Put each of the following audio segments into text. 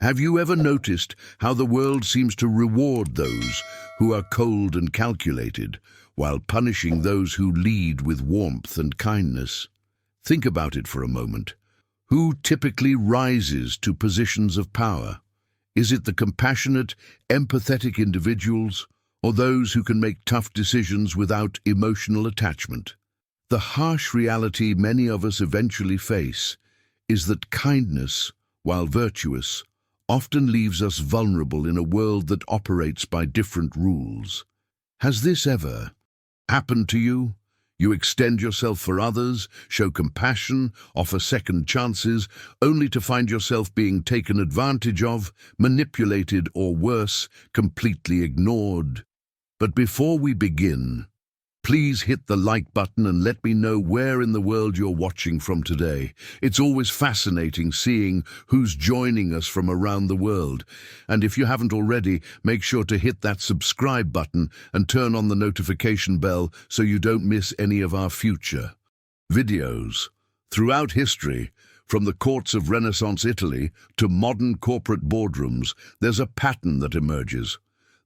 Have you ever noticed how the world seems to reward those who are cold and calculated, while punishing those who lead with warmth and kindness? Think about it for a moment. Who typically rises to positions of power? Is it the compassionate, empathetic individuals, or those who can make tough decisions without emotional attachment? The harsh reality many of us eventually face is that kindness, while virtuous, often leaves us vulnerable in a world that operates by different rules. Has this ever happened to you? You extend yourself for others, show compassion, offer second chances, only to find yourself being taken advantage of, manipulated, or worse, completely ignored. But before we begin, please hit the like button and let me know where in the world you're watching from today. It's always fascinating seeing who's joining us from around the world. And if you haven't already, make sure to hit that subscribe button and turn on the notification bell so you don't miss any of our future videos. Throughout history, from the courts of Renaissance Italy to modern corporate boardrooms, there's a pattern that emerges.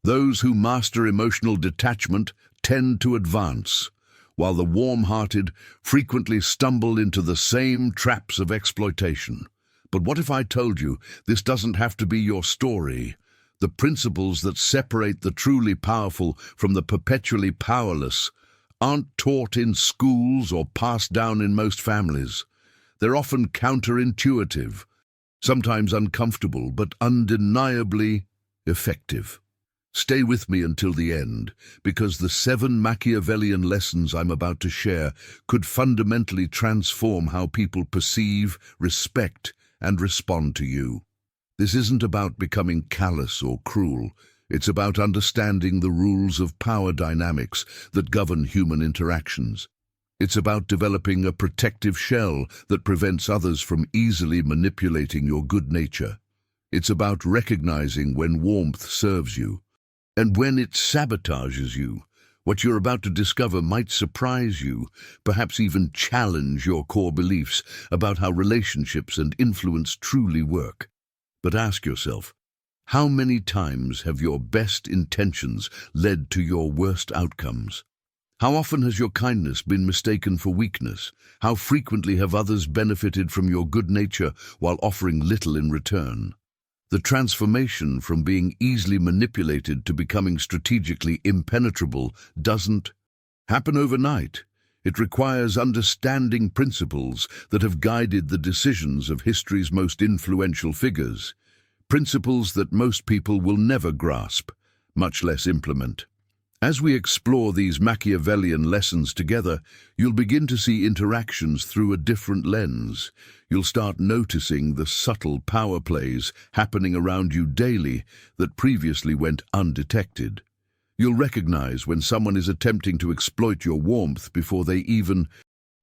Those who master emotional detachment tend to advance, while the warm-hearted frequently stumble into the same traps of exploitation. But what if I told you this doesn't have to be your story? The principles that separate the truly powerful from the perpetually powerless aren't taught in schools or passed down in most families. They're often counterintuitive, sometimes uncomfortable, but undeniably effective. Stay with me until the end, because the 7 Machiavellian lessons I'm about to share could fundamentally transform how people perceive, respect, and respond to you. This isn't about becoming callous or cruel. It's about understanding the rules of power dynamics that govern human interactions. It's about developing a protective shell that prevents others from easily manipulating your good nature. It's about recognizing when warmth serves you and when it sabotages you. What you're about to discover might surprise you, perhaps even challenge your core beliefs about how relationships and influence truly work. But ask yourself, how many times have your best intentions led to your worst outcomes? How often has your kindness been mistaken for weakness? How frequently have others benefited from your good nature while offering little in return? The transformation from being easily manipulated to becoming strategically impenetrable doesn't happen overnight. It requires understanding principles that have guided the decisions of history's most influential figures, principles that most people will never grasp, much less implement. As we explore these Machiavellian lessons together, you'll begin to see interactions through a different lens. You'll start noticing the subtle power plays happening around you daily that previously went undetected. You'll recognize when someone is attempting to exploit your warmth before they even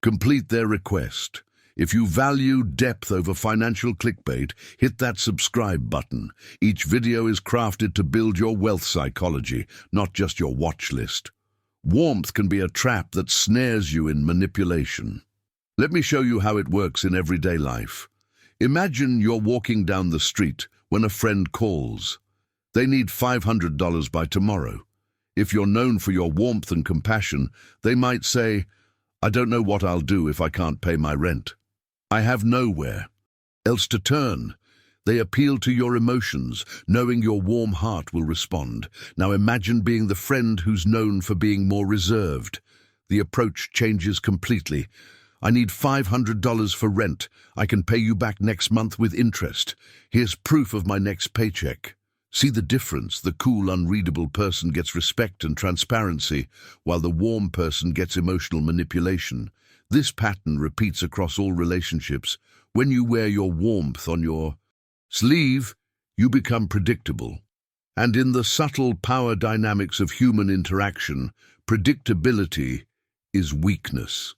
complete their request. If you value depth over financial clickbait, hit that subscribe button. Each video is crafted to build your wealth psychology, not just your watch list. Warmth can be a trap that snares you in manipulation. Let me show you how it works in everyday life. Imagine you're walking down the street when a friend calls. They need $500 by tomorrow. If you're known for your warmth and compassion, they might say, "I don't know what I'll do if I can't pay my rent. I have nowhere else to turn." They appeal to your emotions, knowing your warm heart will respond. Now imagine being the friend who's known for being more reserved. The approach changes completely. "I need $500 for rent. I can pay you back next month with interest. Here's proof of my next paycheck." See the difference? The cool, unreadable person gets respect and transparency, while the warm person gets emotional manipulation. This pattern repeats across all relationships. When you wear your warmth on your sleeve, you become predictable. And in the subtle power dynamics of human interaction, predictability is weakness.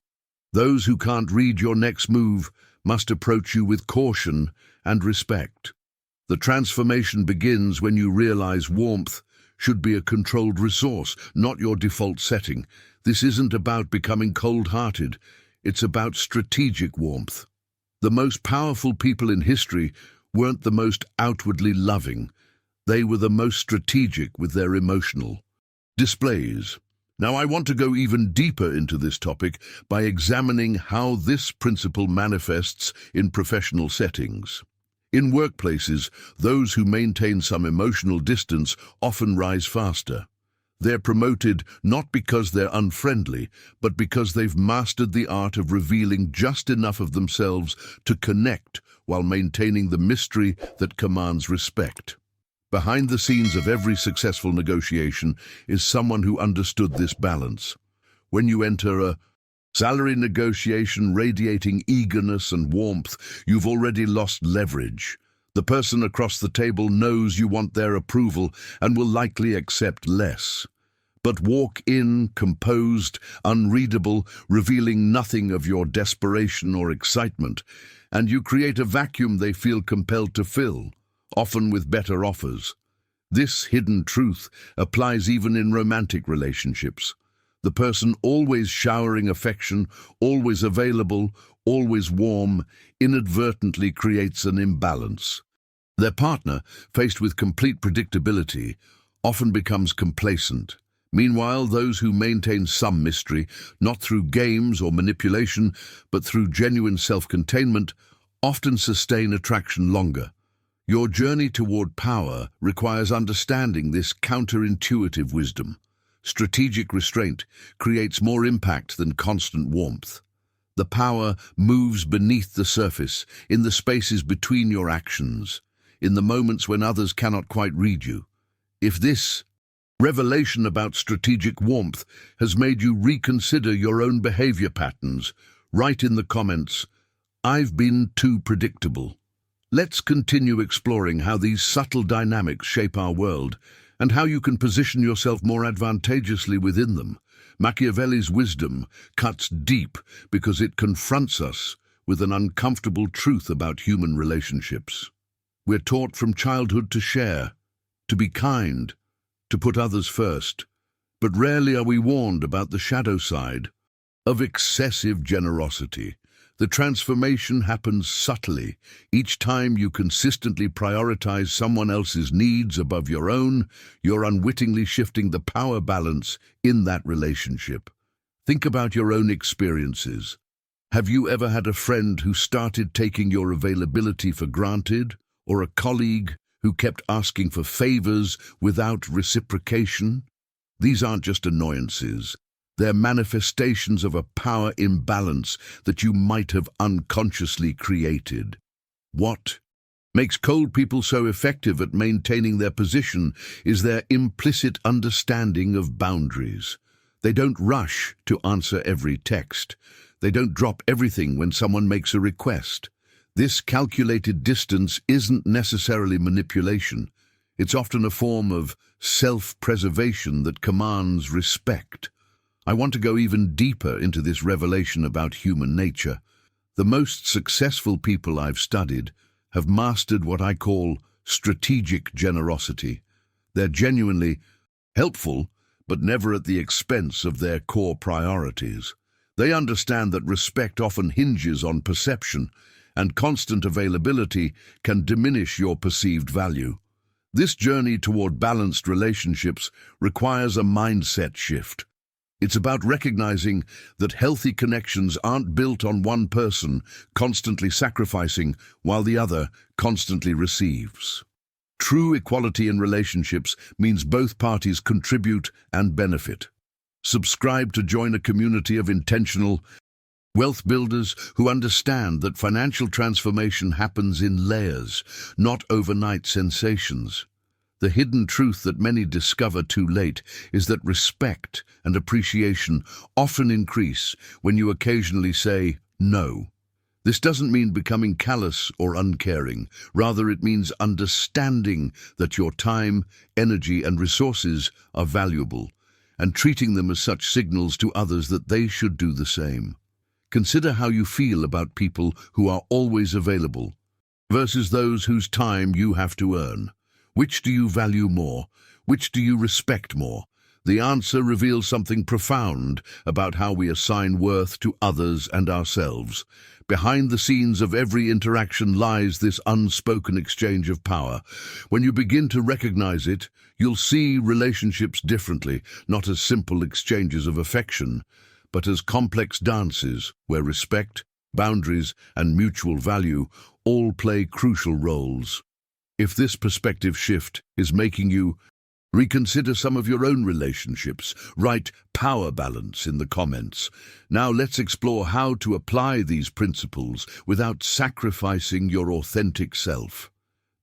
Those who can't read your next move must approach you with caution and respect. The transformation begins when you realize warmth should be a controlled resource, not your default setting. This isn't about becoming cold-hearted. It's about strategic warmth. The most powerful people in history weren't the most outwardly loving. They were the most strategic with their emotional displays. Now, I want to go even deeper into this topic by examining how this principle manifests in professional settings. In workplaces, those who maintain some emotional distance often rise faster. They're promoted not because they're unfriendly, but because they've mastered the art of revealing just enough of themselves to connect while maintaining the mystery that commands respect. Behind the scenes of every successful negotiation is someone who understood this balance. When you enter a salary negotiation radiating eagerness and warmth, you've already lost leverage. The person across the table knows you want their approval and will likely accept less. But walk in, composed, unreadable, revealing nothing of your desperation or excitement, and you create a vacuum they feel compelled to fill, often with better offers. This hidden truth applies even in romantic relationships. The person always showering affection, always available, always warm, inadvertently creates an imbalance. Their partner, faced with complete predictability, often becomes complacent. Meanwhile, those who maintain some mystery, not through games or manipulation, but through genuine self-containment, often sustain attraction longer. Your journey toward power requires understanding this counterintuitive wisdom. Strategic restraint creates more impact than constant warmth. The power moves beneath the surface, in the spaces between your actions, in the moments when others cannot quite read you. If this revelation about strategic warmth has made you reconsider your own behavior patterns, write in the comments, "I've been too predictable." Let's continue exploring how these subtle dynamics shape our world and how you can position yourself more advantageously within them. Machiavelli's wisdom cuts deep because it confronts us with an uncomfortable truth about human relationships. We're taught from childhood to share, to be kind, to put others first, but rarely are we warned about the shadow side of excessive generosity. The transformation happens subtly. Each time you consistently prioritize someone else's needs above your own, you're unwittingly shifting the power balance in that relationship. Think about your own experiences. Have you ever had a friend who started taking your availability for granted, or a colleague who kept asking for favors without reciprocation? These aren't just annoyances. They're manifestations of a power imbalance that you might have unconsciously created. What makes cold people so effective at maintaining their position is their implicit understanding of boundaries. They don't rush to answer every text. They don't drop everything when someone makes a request. This calculated distance isn't necessarily manipulation. It's often a form of self-preservation that commands respect. I want to go even deeper into this revelation about human nature. The most successful people I've studied have mastered what I call strategic generosity. They're genuinely helpful, but never at the expense of their core priorities. They understand that respect often hinges on perception, and constant availability can diminish your perceived value. This journey toward balanced relationships requires a mindset shift. It's about recognizing that healthy connections aren't built on one person constantly sacrificing while the other constantly receives. True equality in relationships means both parties contribute and benefit. Subscribe to join a community of intentional wealth builders who understand that financial transformation happens in layers, not overnight sensations. The hidden truth that many discover too late is that respect and appreciation often increase when you occasionally say no. This doesn't mean becoming callous or uncaring. Rather, it means understanding that your time, energy, and resources are valuable, and treating them as such signals to others that they should do the same. Consider how you feel about people who are always available versus those whose time you have to earn. Which do you value more? Which do you respect more? The answer reveals something profound about how we assign worth to others and ourselves. Behind the scenes of every interaction lies this unspoken exchange of power. When you begin to recognize it, you'll see relationships differently, not as simple exchanges of affection, but as complex dances where respect, boundaries, and mutual value all play crucial roles. If this perspective shift is making you reconsider some of your own relationships, write power balance in the comments. Now let's explore how to apply these principles without sacrificing your authentic self.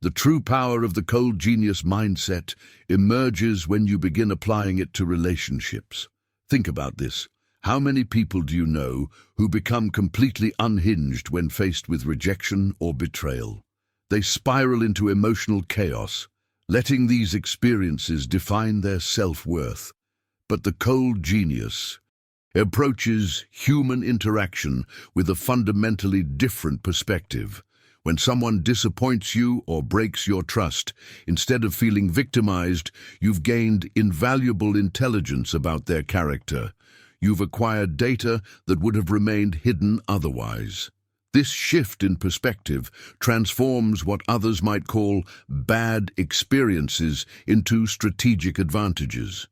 The true power of the cold genius mindset emerges when you begin applying it to relationships. Think about this. How many people do you know who become completely unhinged when faced with rejection or betrayal? They spiral into emotional chaos, letting these experiences define their self-worth. But the cold genius approaches human interaction with a fundamentally different perspective. When someone disappoints you or breaks your trust, instead of feeling victimized, you've gained invaluable intelligence about their character. You've acquired data that would have remained hidden otherwise. This shift in perspective transforms what others might call bad experiences into strategic advantages.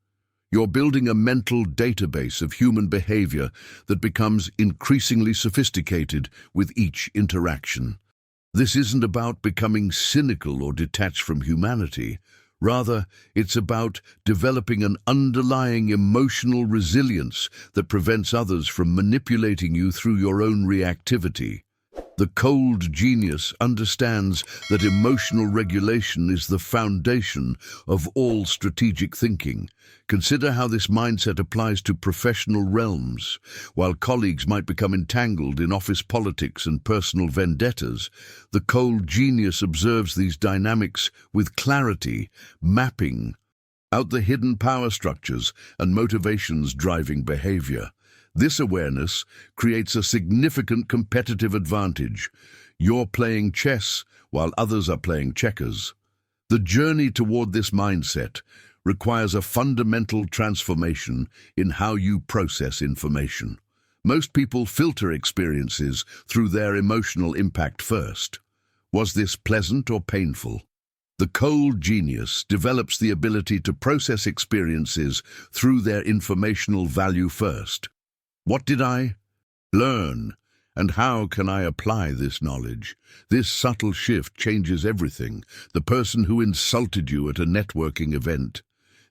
You're building a mental database of human behavior that becomes increasingly sophisticated with each interaction. This isn't about becoming cynical or detached from humanity. Rather, it's about developing an underlying emotional resilience that prevents others from manipulating you through your own reactivity. The cold genius understands that emotional regulation is the foundation of all strategic thinking. Consider how this mindset applies to professional realms. While colleagues might become entangled in office politics and personal vendettas, the cold genius observes these dynamics with clarity, mapping out the hidden power structures and motivations driving behavior. This awareness creates a significant competitive advantage. You're playing chess while others are playing checkers. The journey toward this mindset requires a fundamental transformation in how you process information. Most people filter experiences through their emotional impact first. Was this pleasant or painful? The cold genius develops the ability to process experiences through their informational value first. What did I learn, and how can I apply this knowledge? This subtle shift changes everything. The person who insulted you at a networking event.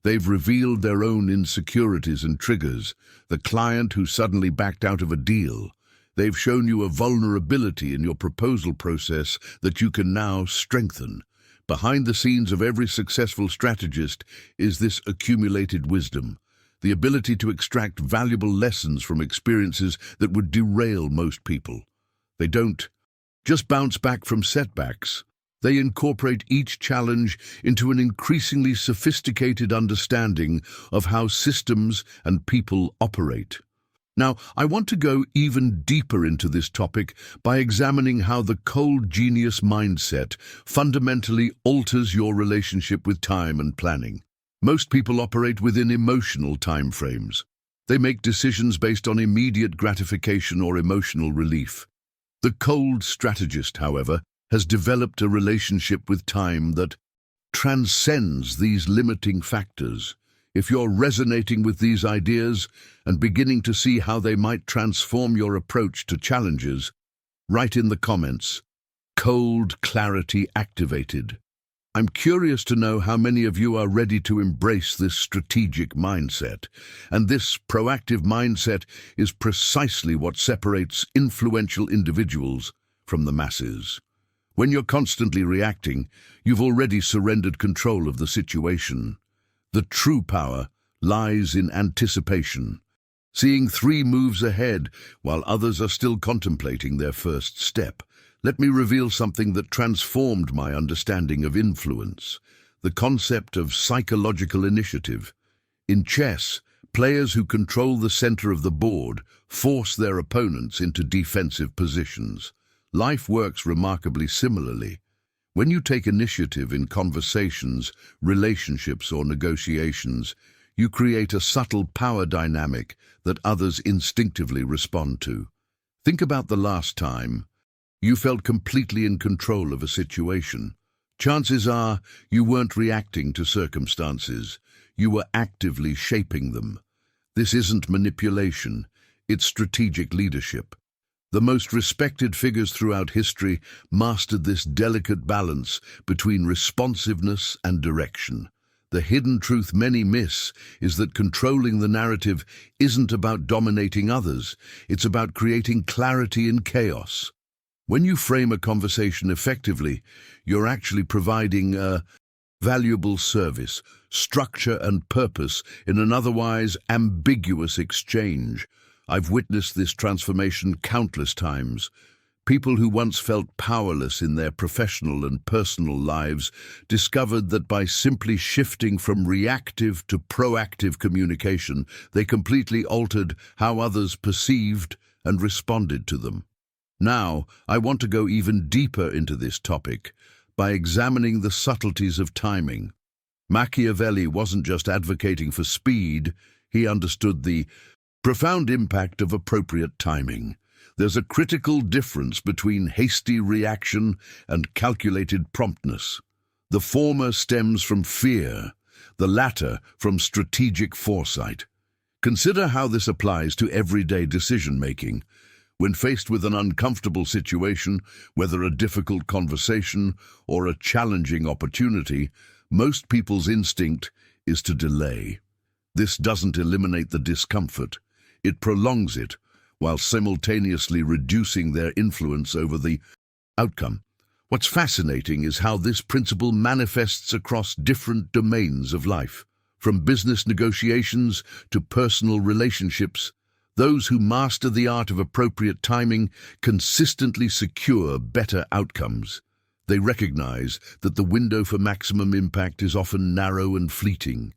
They've revealed their own insecurities and triggers. The client who suddenly backed out of a deal. They've shown you a vulnerability in your proposal process that you can now strengthen. Behind the scenes of every successful strategist is this accumulated wisdom. The ability to extract valuable lessons from experiences that would derail most people. They don't just bounce back from setbacks. They incorporate each challenge into an increasingly sophisticated understanding of how systems and people operate. Now, I want to go even deeper into this topic by examining how the cold genius mindset fundamentally alters your relationship with time and planning. Most people operate within emotional time frames. They make decisions based on immediate gratification or emotional relief. The cold strategist, however, has developed a relationship with time that transcends these limiting factors. If you're resonating with these ideas and beginning to see how they might transform your approach to challenges, write in the comments, "Cold clarity activated." I'm curious to know how many of you are ready to embrace this strategic mindset. And this proactive mindset is precisely what separates influential individuals from the masses. When you're constantly reacting, you've already surrendered control of the situation. The true power lies in anticipation, seeing 3 moves ahead while others are still contemplating their first step. Let me reveal something that transformed my understanding of influence, the concept of psychological initiative. In chess, players who control the center of the board force their opponents into defensive positions. Life works remarkably similarly. When you take initiative in conversations, relationships, or negotiations, You create a subtle power dynamic that others instinctively respond to. Think about the last time you felt completely in control of a situation. Chances are you weren't reacting to circumstances. You were actively shaping them. This isn't manipulation, it's strategic leadership. The most respected figures throughout history mastered this delicate balance between responsiveness and direction. The hidden truth many miss is that controlling the narrative isn't about dominating others, it's about creating clarity in chaos. When you frame a conversation effectively, you're actually providing a valuable service, structure and purpose in an otherwise ambiguous exchange. I've witnessed this transformation countless times. People who once felt powerless in their professional and personal lives discovered that by simply shifting from reactive to proactive communication, they completely altered how others perceived and responded to them. Now, I want to go even deeper into this topic by examining the subtleties of timing. Machiavelli wasn't just advocating for speed, he understood the profound impact of appropriate timing. There's a critical difference between hasty reaction and calculated promptness. The former stems from fear, the latter from strategic foresight. Consider how this applies to everyday decision-making. When faced with an uncomfortable situation, whether a difficult conversation or a challenging opportunity, most people's instinct is to delay. This doesn't eliminate the discomfort. It prolongs it, while simultaneously reducing their influence over the outcome. What's fascinating is how this principle manifests across different domains of life. From business negotiations to personal relationships, those who master the art of appropriate timing consistently secure better outcomes. They recognize that the window for maximum impact is often narrow and fleeting.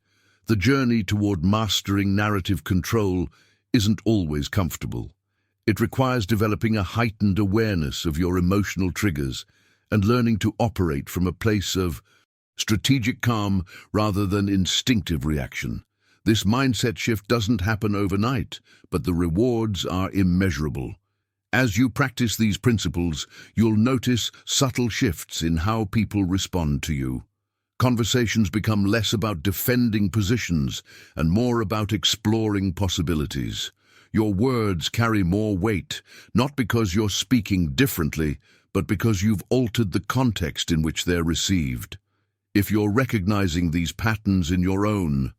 The journey toward mastering narrative control isn't always comfortable. It requires developing a heightened awareness of your emotional triggers and learning to operate from a place of strategic calm rather than instinctive reaction. This mindset shift doesn't happen overnight, but the rewards are immeasurable. As you practice these principles, you'll notice subtle shifts in how people respond to you. Conversations become less about defending positions and more about exploring possibilities. Your words carry more weight, not because you're speaking differently, but because you've altered the context in which they're received. If you're recognizing these patterns in your own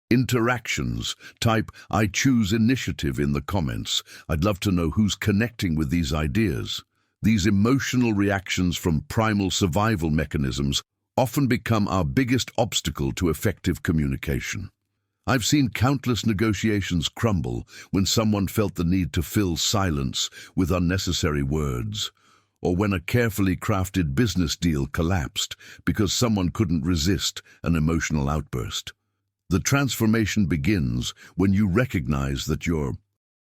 interactions, type "I choose initiative" in the comments. I'd love to know who's connecting with these ideas. These emotional reactions from primal survival mechanisms often become our biggest obstacle to effective communication. I've seen countless negotiations crumble when someone felt the need to fill silence with unnecessary words, or when a carefully crafted business deal collapsed because someone couldn't resist an emotional outburst. The transformation begins when you recognize that your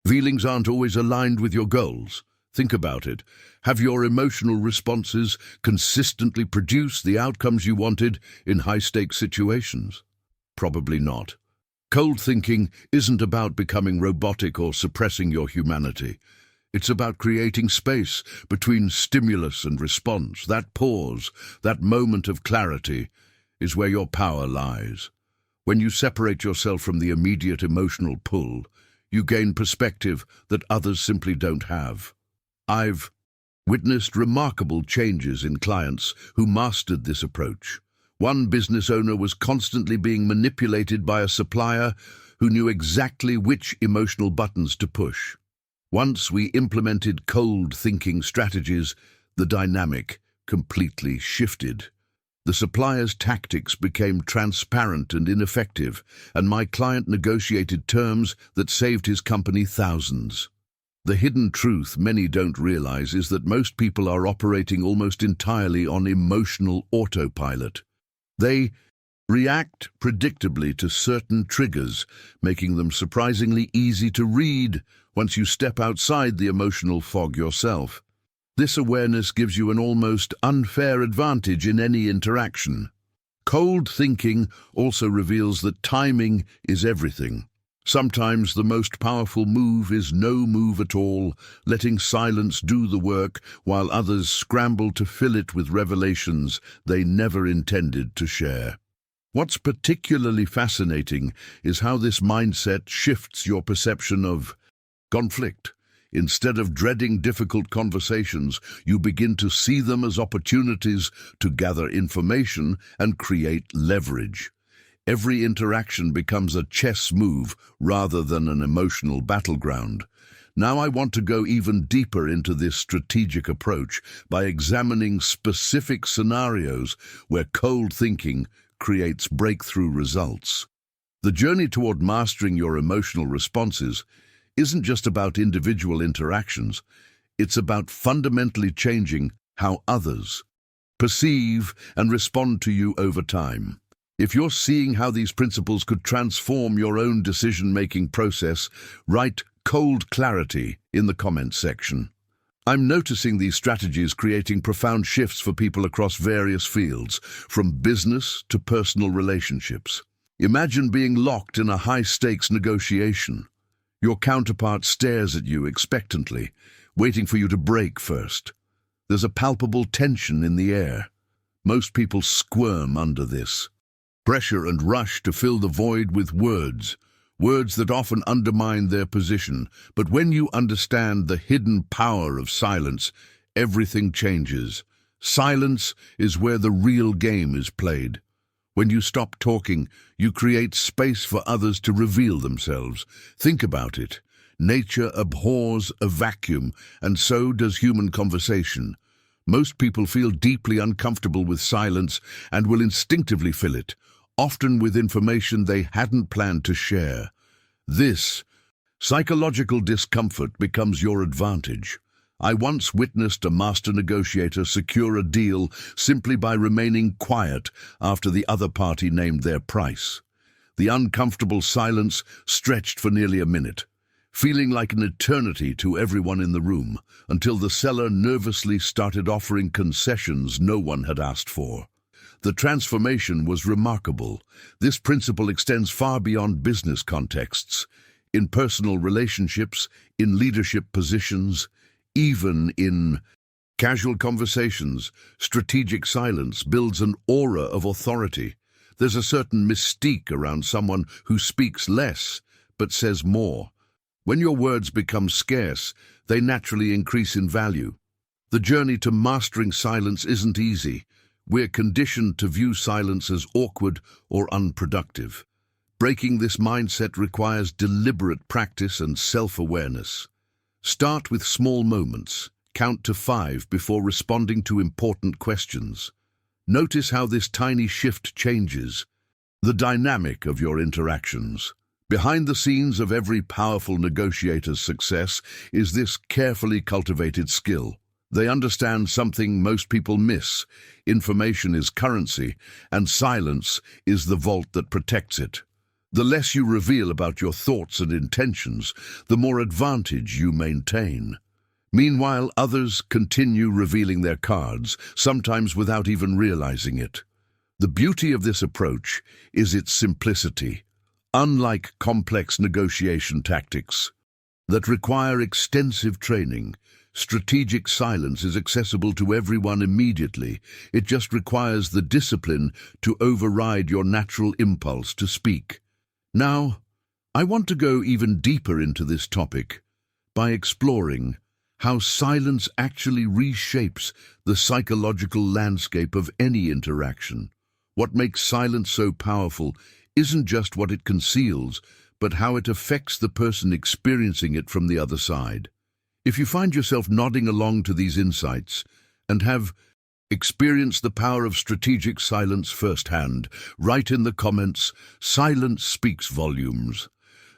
feelings aren't always aligned with your goals. Think about it. Have your emotional responses consistently produced the outcomes you wanted in high-stakes situations? Probably not. Cold thinking isn't about becoming robotic or suppressing your humanity. It's about creating space between stimulus and response. That pause, that moment of clarity, is where your power lies. When you separate yourself from the immediate emotional pull, you gain perspective that others simply don't have. I've witnessed remarkable changes in clients who mastered this approach. One business owner was constantly being manipulated by a supplier who knew exactly which emotional buttons to push. Once we implemented cold thinking strategies, the dynamic completely shifted. The supplier's tactics became transparent and ineffective, and my client negotiated terms that saved his company thousands. The hidden truth many don't realize is that most people are operating almost entirely on emotional autopilot. They react predictably to certain triggers, making them surprisingly easy to read once you step outside the emotional fog yourself. This awareness gives you an almost unfair advantage in any interaction. Cold thinking also reveals that timing is everything. Sometimes the most powerful move is no move at all, letting silence do the work while others scramble to fill it with revelations they never intended to share. What's particularly fascinating is how this mindset shifts your perception of conflict. Instead of dreading difficult conversations, you begin to see them as opportunities to gather information and create leverage. Every interaction becomes a chess move rather than an emotional battleground. Now I want to go even deeper into this strategic approach by examining specific scenarios where cold thinking creates breakthrough results. The journey toward mastering your emotional responses isn't just about individual interactions, it's about fundamentally changing how others perceive and respond to you over time. If you're seeing how these principles could transform your own decision-making process, write "cold clarity" in the comments section. I'm noticing these strategies creating profound shifts for people across various fields, from business to personal relationships. Imagine being locked in a high-stakes negotiation. Your counterpart stares at you expectantly, waiting for you to break first. There's a palpable tension in the air. Most people squirm under this pressure and rush to fill the void with words that often undermine their position. But when you understand the hidden power of silence, everything changes. Silence is where the real game is played. When you stop talking, you create space for others to reveal themselves. Think about it. Nature abhors a vacuum, and so does human conversation. Most people feel deeply uncomfortable with silence and will instinctively fill it, often with information they hadn't planned to share. This psychological discomfort becomes your advantage. I once witnessed a master negotiator secure a deal simply by remaining quiet after the other party named their price. The uncomfortable silence stretched for nearly a minute, feeling like an eternity to everyone in the room, until the seller nervously started offering concessions no one had asked for. The transformation was remarkable. This principle extends far beyond business contexts. In personal relationships, in leadership positions, even in casual conversations, strategic silence builds an aura of authority. There's a certain mystique around someone who speaks less but says more. When your words become scarce, they naturally increase in value. The journey to mastering silence isn't easy. We're conditioned to view silence as awkward or unproductive. Breaking this mindset requires deliberate practice and self-awareness. Start with small moments. Count to 5 before responding to important questions. Notice how this tiny shift changes the dynamic of your interactions. Behind the scenes of every powerful negotiator's success is this carefully cultivated skill. They understand something most people miss. Information is currency, and silence is the vault that protects it. The less you reveal about your thoughts and intentions, the more advantage you maintain. Meanwhile, others continue revealing their cards, sometimes without even realizing it. The beauty of this approach is its simplicity. Unlike complex negotiation tactics that require extensive training, strategic silence is accessible to everyone immediately. It just requires the discipline to override your natural impulse to speak. Now, I want to go even deeper into this topic by exploring how silence actually reshapes the psychological landscape of any interaction. What makes silence so powerful isn't just what it conceals, but how it affects the person experiencing it from the other side. If you find yourself nodding along to these insights and have experienced the power of strategic silence firsthand, write in the comments, "Silence speaks volumes."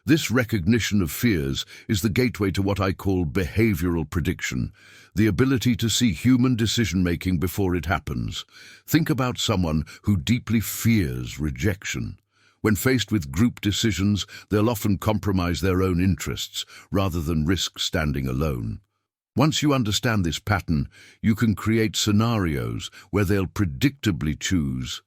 This recognition of fears is the gateway to what I call behavioral prediction, the ability to see human decision-making before it happens. Think about someone who deeply fears rejection. When faced with group decisions, they'll often compromise their own interests rather than risk standing alone. Once you understand this pattern, you can create scenarios where they'll predictably choose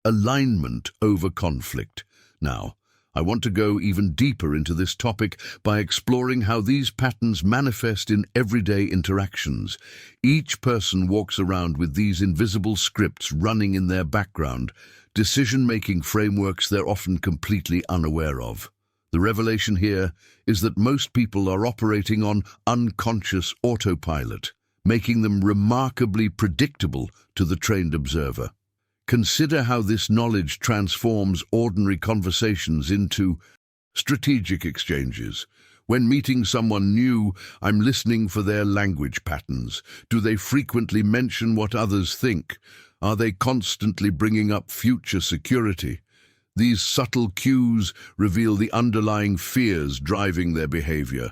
alignment over conflict. Now, I want to go even deeper into this topic by exploring how these patterns manifest in everyday interactions. Each person walks around with these invisible scripts running in their background, decision-making frameworks they're often completely unaware of. The revelation here is that most people are operating on unconscious autopilot, making them remarkably predictable to the trained observer. Consider how this knowledge transforms ordinary conversations into strategic exchanges. When meeting someone new, I'm listening for their language patterns. Do they frequently mention what others think? Are they constantly bringing up future security? These subtle cues reveal the underlying fears driving their behavior.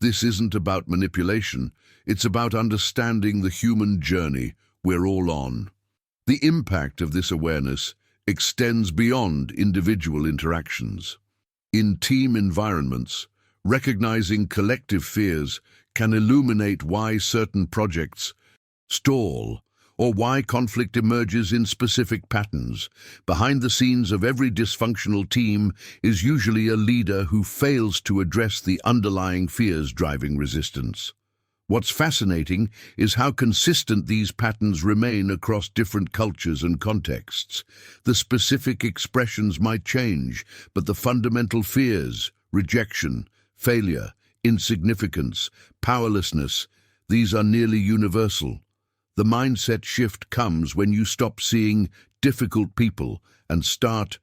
This isn't about manipulation, it's about understanding the human journey we're all on. The impact of this awareness extends beyond individual interactions. In team environments, recognizing collective fears can illuminate why certain projects stall or why conflict emerges in specific patterns. Behind the scenes of every dysfunctional team is usually a leader who fails to address the underlying fears driving resistance. What's fascinating is how consistent these patterns remain across different cultures and contexts. The specific expressions might change, but the fundamental fears, rejection, failure, insignificance, powerlessness, these are nearly universal. The mindset shift comes when you stop seeing difficult people and start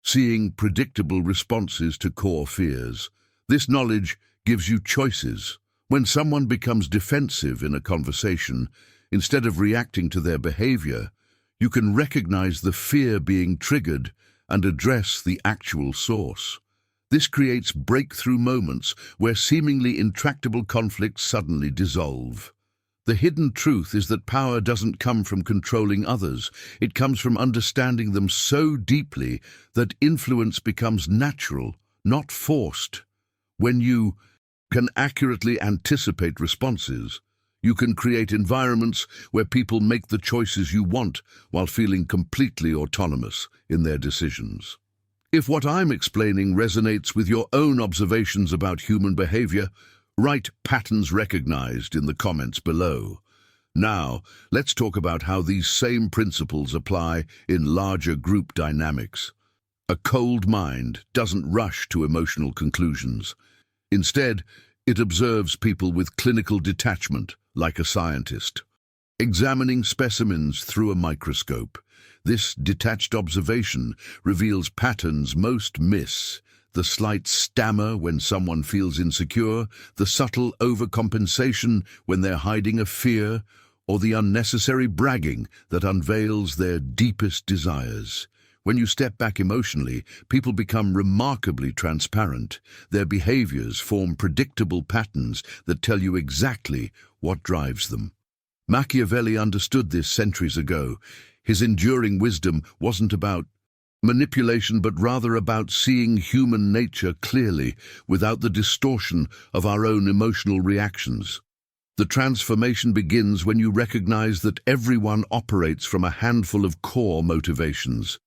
seeing predictable responses to core fears. This knowledge gives you choices. When someone becomes defensive in a conversation, instead of reacting to their behavior, you can recognize the fear being triggered and address the actual source. This creates breakthrough moments where seemingly intractable conflicts suddenly dissolve. The hidden truth is that power doesn't come from controlling others. It comes from understanding them so deeply that influence becomes natural, not forced. When you can accurately anticipate responses, you can create environments where people make the choices you want while feeling completely autonomous in their decisions. If what I'm explaining resonates with your own observations about human behavior, write "patterns recognized" in the comments below. Now, let's talk about how these same principles apply in larger group dynamics. A cold mind doesn't rush to emotional conclusions. Instead, it observes people with clinical detachment, like a scientist, examining specimens through a microscope. This detached observation reveals patterns most miss: the slight stammer when someone feels insecure, the subtle overcompensation when they're hiding a fear, or the unnecessary bragging that unveils their deepest desires. When you step back emotionally, people become remarkably transparent. Their behaviors form predictable patterns that tell you exactly what drives them. Machiavelli understood this centuries ago. His enduring wisdom wasn't about manipulation, but rather about seeing human nature clearly, without the distortion of our own emotional reactions. The transformation begins when you recognize that everyone operates from a handful of core motivations.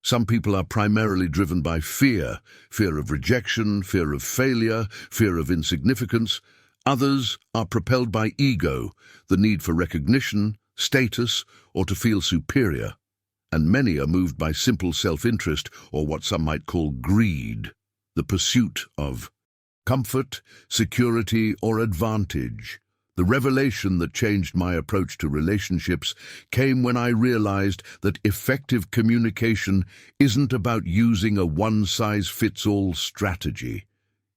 Some people are primarily driven by fear of rejection, fear of failure, fear of insignificance. Others are propelled by ego, the need for recognition, status, or to feel superior. And many are moved by simple self-interest, or what some might call greed, the pursuit of comfort, security, or advantage. The revelation that changed my approach to relationships came when I realized that effective communication isn't about using a one-size-fits-all strategy.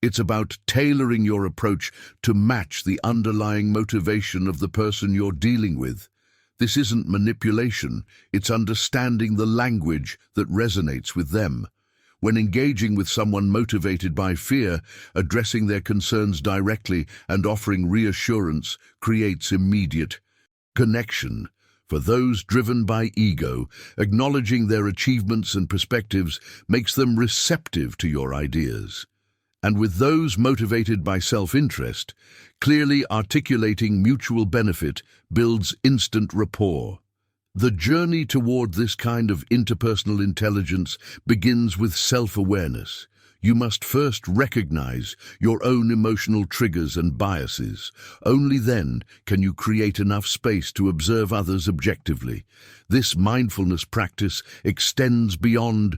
It's about tailoring your approach to match the underlying motivation of the person you're dealing with. This isn't manipulation, it's understanding the language that resonates with them. When engaging with someone motivated by fear, addressing their concerns directly and offering reassurance creates immediate connection. For those driven by ego, acknowledging their achievements and perspectives makes them receptive to your ideas. And with those motivated by self-interest, clearly articulating mutual benefit builds instant rapport. The journey toward this kind of interpersonal intelligence begins with self-awareness. You must first recognize your own emotional triggers and biases. Only then can you create enough space to observe others objectively. This mindfulness practice extends beyond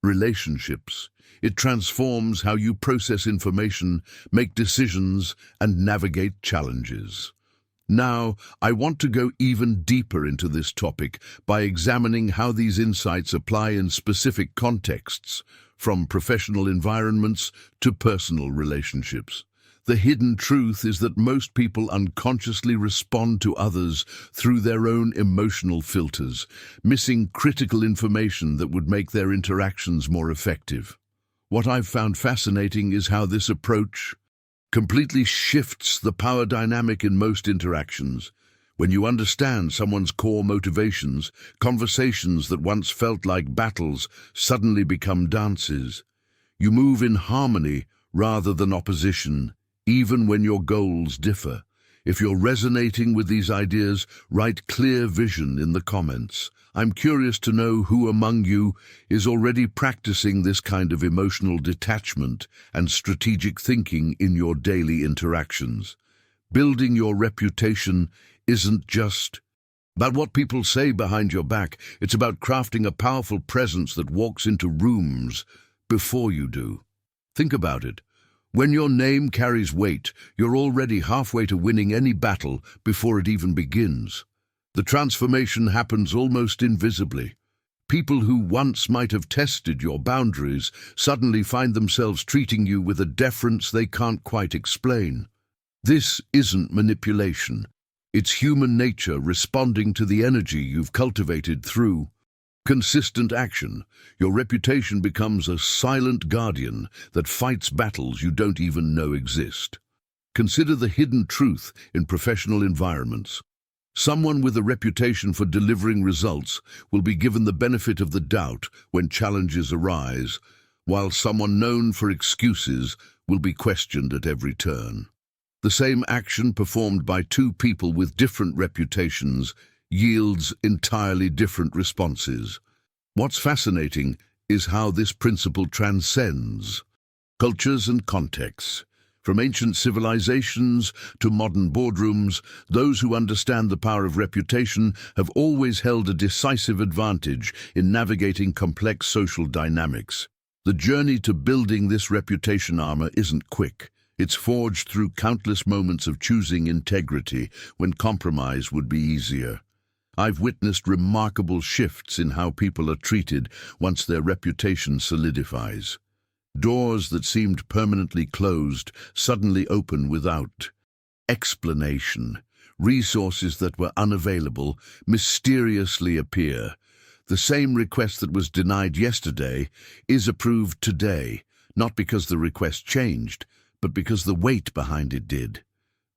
relationships. It transforms how you process information, make decisions, and navigate challenges. Now, I want to go even deeper into this topic by examining how these insights apply in specific contexts, from professional environments to personal relationships. The hidden truth is that most people unconsciously respond to others through their own emotional filters, missing critical information that would make their interactions more effective. What I've found fascinating is how this approach completely shifts the power dynamic in most interactions. When you understand someone's core motivations, conversations that once felt like battles suddenly become dances. You move in harmony rather than opposition, even when your goals differ. If you're resonating with these ideas, write clear vision in the comments. I'm curious to know who among you is already practicing this kind of emotional detachment and strategic thinking in your daily interactions. Building your reputation isn't just about what people say behind your back. It's about crafting a powerful presence that walks into rooms before you do. Think about it. When your name carries weight, you're already halfway to winning any battle before it even begins. The transformation happens almost invisibly. People who once might have tested your boundaries suddenly find themselves treating you with a deference they can't quite explain. This isn't manipulation. It's human nature responding to the energy you've cultivated through consistent action. Your reputation becomes a silent guardian that fights battles you don't even know exist. Consider the hidden truth in professional environments. Someone with a reputation for delivering results will be given the benefit of the doubt when challenges arise, while someone known for excuses will be questioned at every turn. The same action performed by two people with different reputations yields entirely different responses. What's fascinating is how this principle transcends cultures and contexts. From ancient civilizations to modern boardrooms, those who understand the power of reputation have always held a decisive advantage in navigating complex social dynamics. The journey to building this reputation armor isn't quick. It's forged through countless moments of choosing integrity when compromise would be easier. I've witnessed remarkable shifts in how people are treated once their reputation solidifies. Doors that seemed permanently closed suddenly open without explanation. Resources that were unavailable mysteriously appear. The same request that was denied yesterday is approved today, not because the request changed, but because the weight behind it did.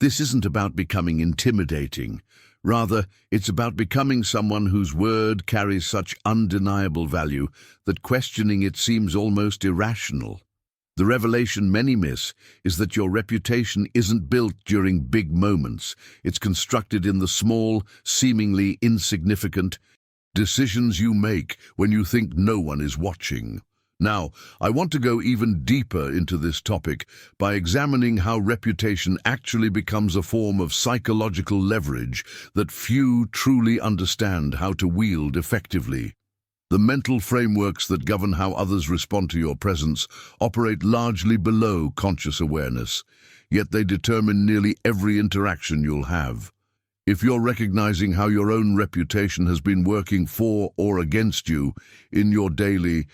This isn't about becoming intimidating. Rather, it's about becoming someone whose word carries such undeniable value that questioning it seems almost irrational. The revelation many miss is that your reputation isn't built during big moments. It's constructed in the small, seemingly insignificant decisions you make when you think no one is watching. Now, I want to go even deeper into this topic by examining how reputation actually becomes a form of psychological leverage that few truly understand how to wield effectively. The mental frameworks that govern how others respond to your presence operate largely below conscious awareness, yet they determine nearly every interaction you'll have. If you're recognizing how your own reputation has been working for or against you in your daily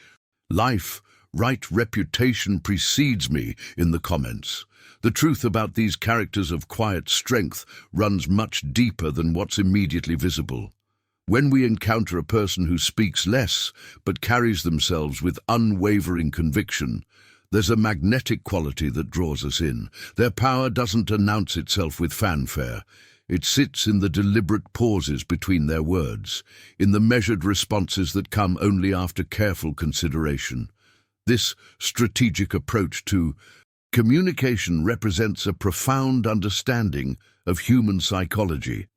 life, write "reputation precedes me" in the comments. The truth about these characters of quiet strength runs much deeper than what's immediately visible. When we encounter a person who speaks less but carries themselves with unwavering conviction, there's a magnetic quality that draws us in. Their power doesn't announce itself with fanfare. It sits in the deliberate pauses between their words, in the measured responses that come only after careful consideration. This strategic approach to communication represents a profound understanding of human psychology.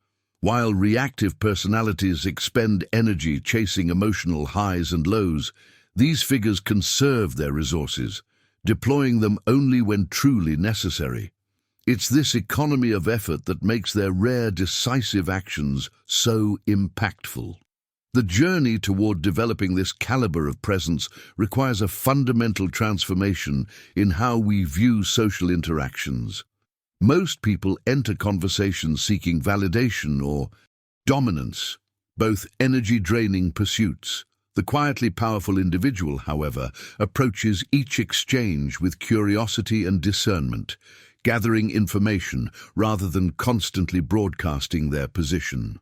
While reactive personalities expend energy chasing emotional highs and lows, these figures conserve their resources, deploying them only when truly necessary. It's this economy of effort that makes their rare decisive actions so impactful. The journey toward developing this caliber of presence requires a fundamental transformation in how we view social interactions. Most people enter conversations seeking validation or dominance, both energy-draining pursuits. The quietly powerful individual, however, approaches each exchange with curiosity and discernment, gathering information rather than constantly broadcasting their position.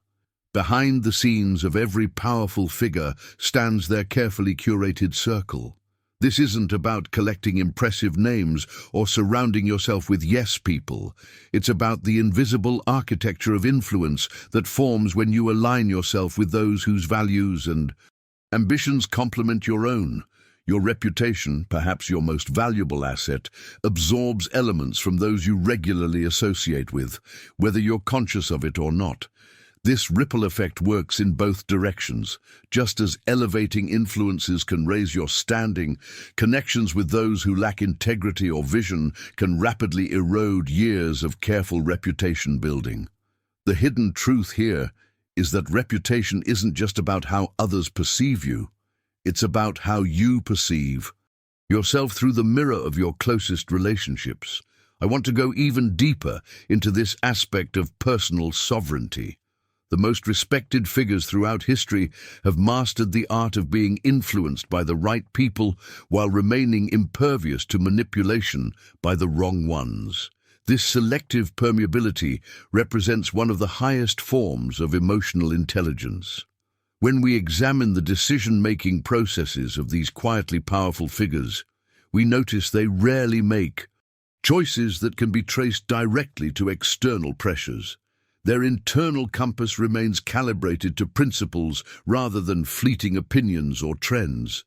Behind the scenes of every powerful figure stands their carefully curated circle. This isn't about collecting impressive names or surrounding yourself with yes people. It's about the invisible architecture of influence that forms when you align yourself with those whose values and ambitions complement your own. Your reputation, perhaps your most valuable asset, absorbs elements from those you regularly associate with, whether you're conscious of it or not. This ripple effect works in both directions. Just as elevating influences can raise your standing, connections with those who lack integrity or vision can rapidly erode years of careful reputation building. The hidden truth here is that reputation isn't just about how others perceive you. It's about how you perceive yourself through the mirror of your closest relationships. I want to go even deeper into this aspect of personal sovereignty. The most respected figures throughout history have mastered the art of being influenced by the right people while remaining impervious to manipulation by the wrong ones. This selective permeability represents one of the highest forms of emotional intelligence. When we examine the decision-making processes of these quietly powerful figures, we notice they rarely make choices that can be traced directly to external pressures. Their internal compass remains calibrated to principles rather than fleeting opinions or trends.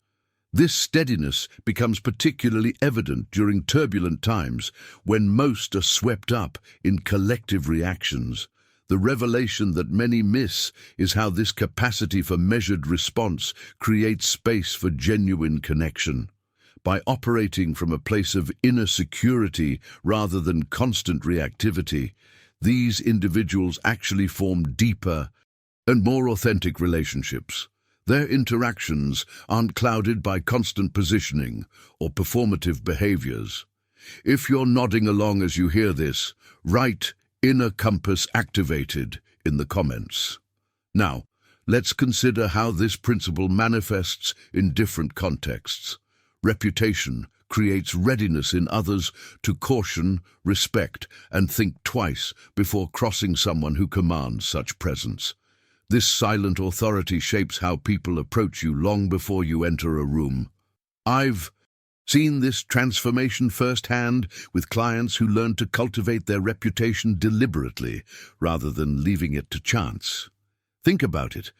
This steadiness becomes particularly evident during turbulent times when most are swept up in collective reactions. The revelation that many miss is how this capacity for measured response creates space for genuine connection. By operating from a place of inner security rather than constant reactivity, these individuals actually form deeper and more authentic relationships. Their interactions aren't clouded by constant positioning or performative behaviors. If you're nodding along as you hear this, write "inner compass activated" in the comments. Now, let's consider how this principle manifests in different contexts. Reputation creates readiness in others to caution, respect, and think twice before crossing someone who commands such presence. This silent authority shapes how people approach you long before you enter a room. I've seen this transformation firsthand with clients who learn to cultivate their reputation deliberately rather than leaving it to chance. Think about it.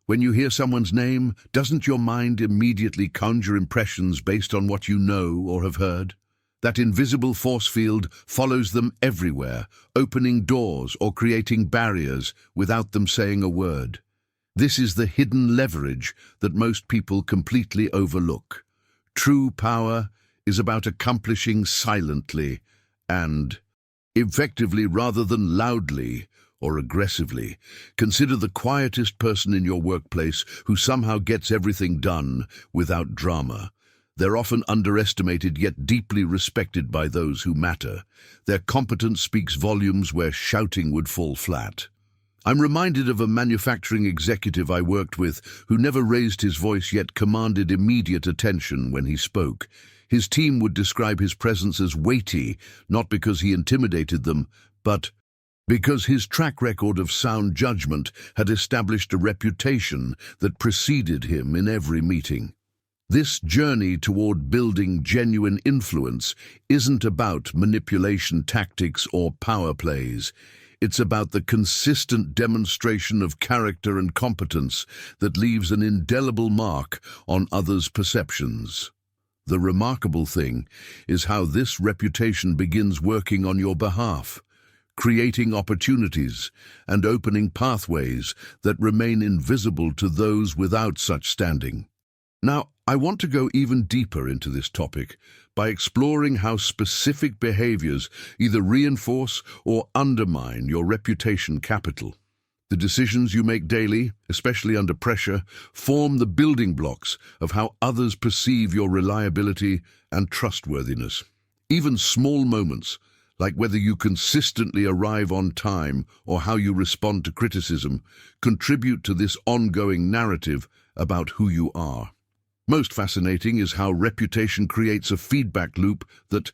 When you hear someone's name, doesn't your mind immediately conjure impressions based on what you know or have heard? That invisible force field follows them everywhere, opening doors or creating barriers without them saying a word. This is the hidden leverage that most people completely overlook. True power is about accomplishing silently and effectively rather than loudly or aggressively. Consider the quietest person in your workplace who somehow gets everything done without drama. They're often underestimated yet deeply respected by those who matter. Their competence speaks volumes where shouting would fall flat. I'm reminded of a manufacturing executive I worked with who never raised his voice yet commanded immediate attention when he spoke. His team would describe his presence as weighty, not because he intimidated them, but because his track record of sound judgment had established a reputation that preceded him in every meeting. This journey toward building genuine influence isn't about manipulation tactics or power plays. It's about the consistent demonstration of character and competence that leaves an indelible mark on others' perceptions. The remarkable thing is how this reputation begins working on your behalf. creating opportunities and opening pathways that remain invisible to those without such standing. Now, I want to go even deeper into this topic by exploring how specific behaviors either reinforce or undermine your reputation capital. The decisions you make daily, especially under pressure, form the building blocks of how others perceive your reliability and trustworthiness. Even small moments, like whether you consistently arrive on time or how you respond to criticism, contribute to this ongoing narrative about who you are. Most fascinating is how reputation creates a feedback loop that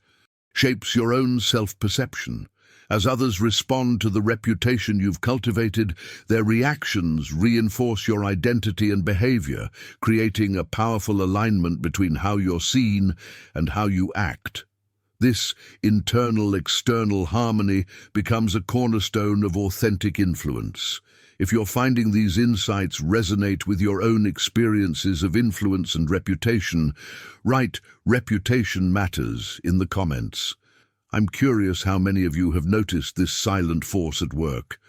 shapes your own self-perception. As others respond to the reputation you've cultivated, their reactions reinforce your identity and behavior, creating a powerful alignment between how you're seen and how you act. This internal-external harmony becomes a cornerstone of authentic influence. If you're finding these insights resonate with your own experiences of influence and reputation, write "Reputation Matters" in the comments. I'm curious how many of you have noticed this silent force at work.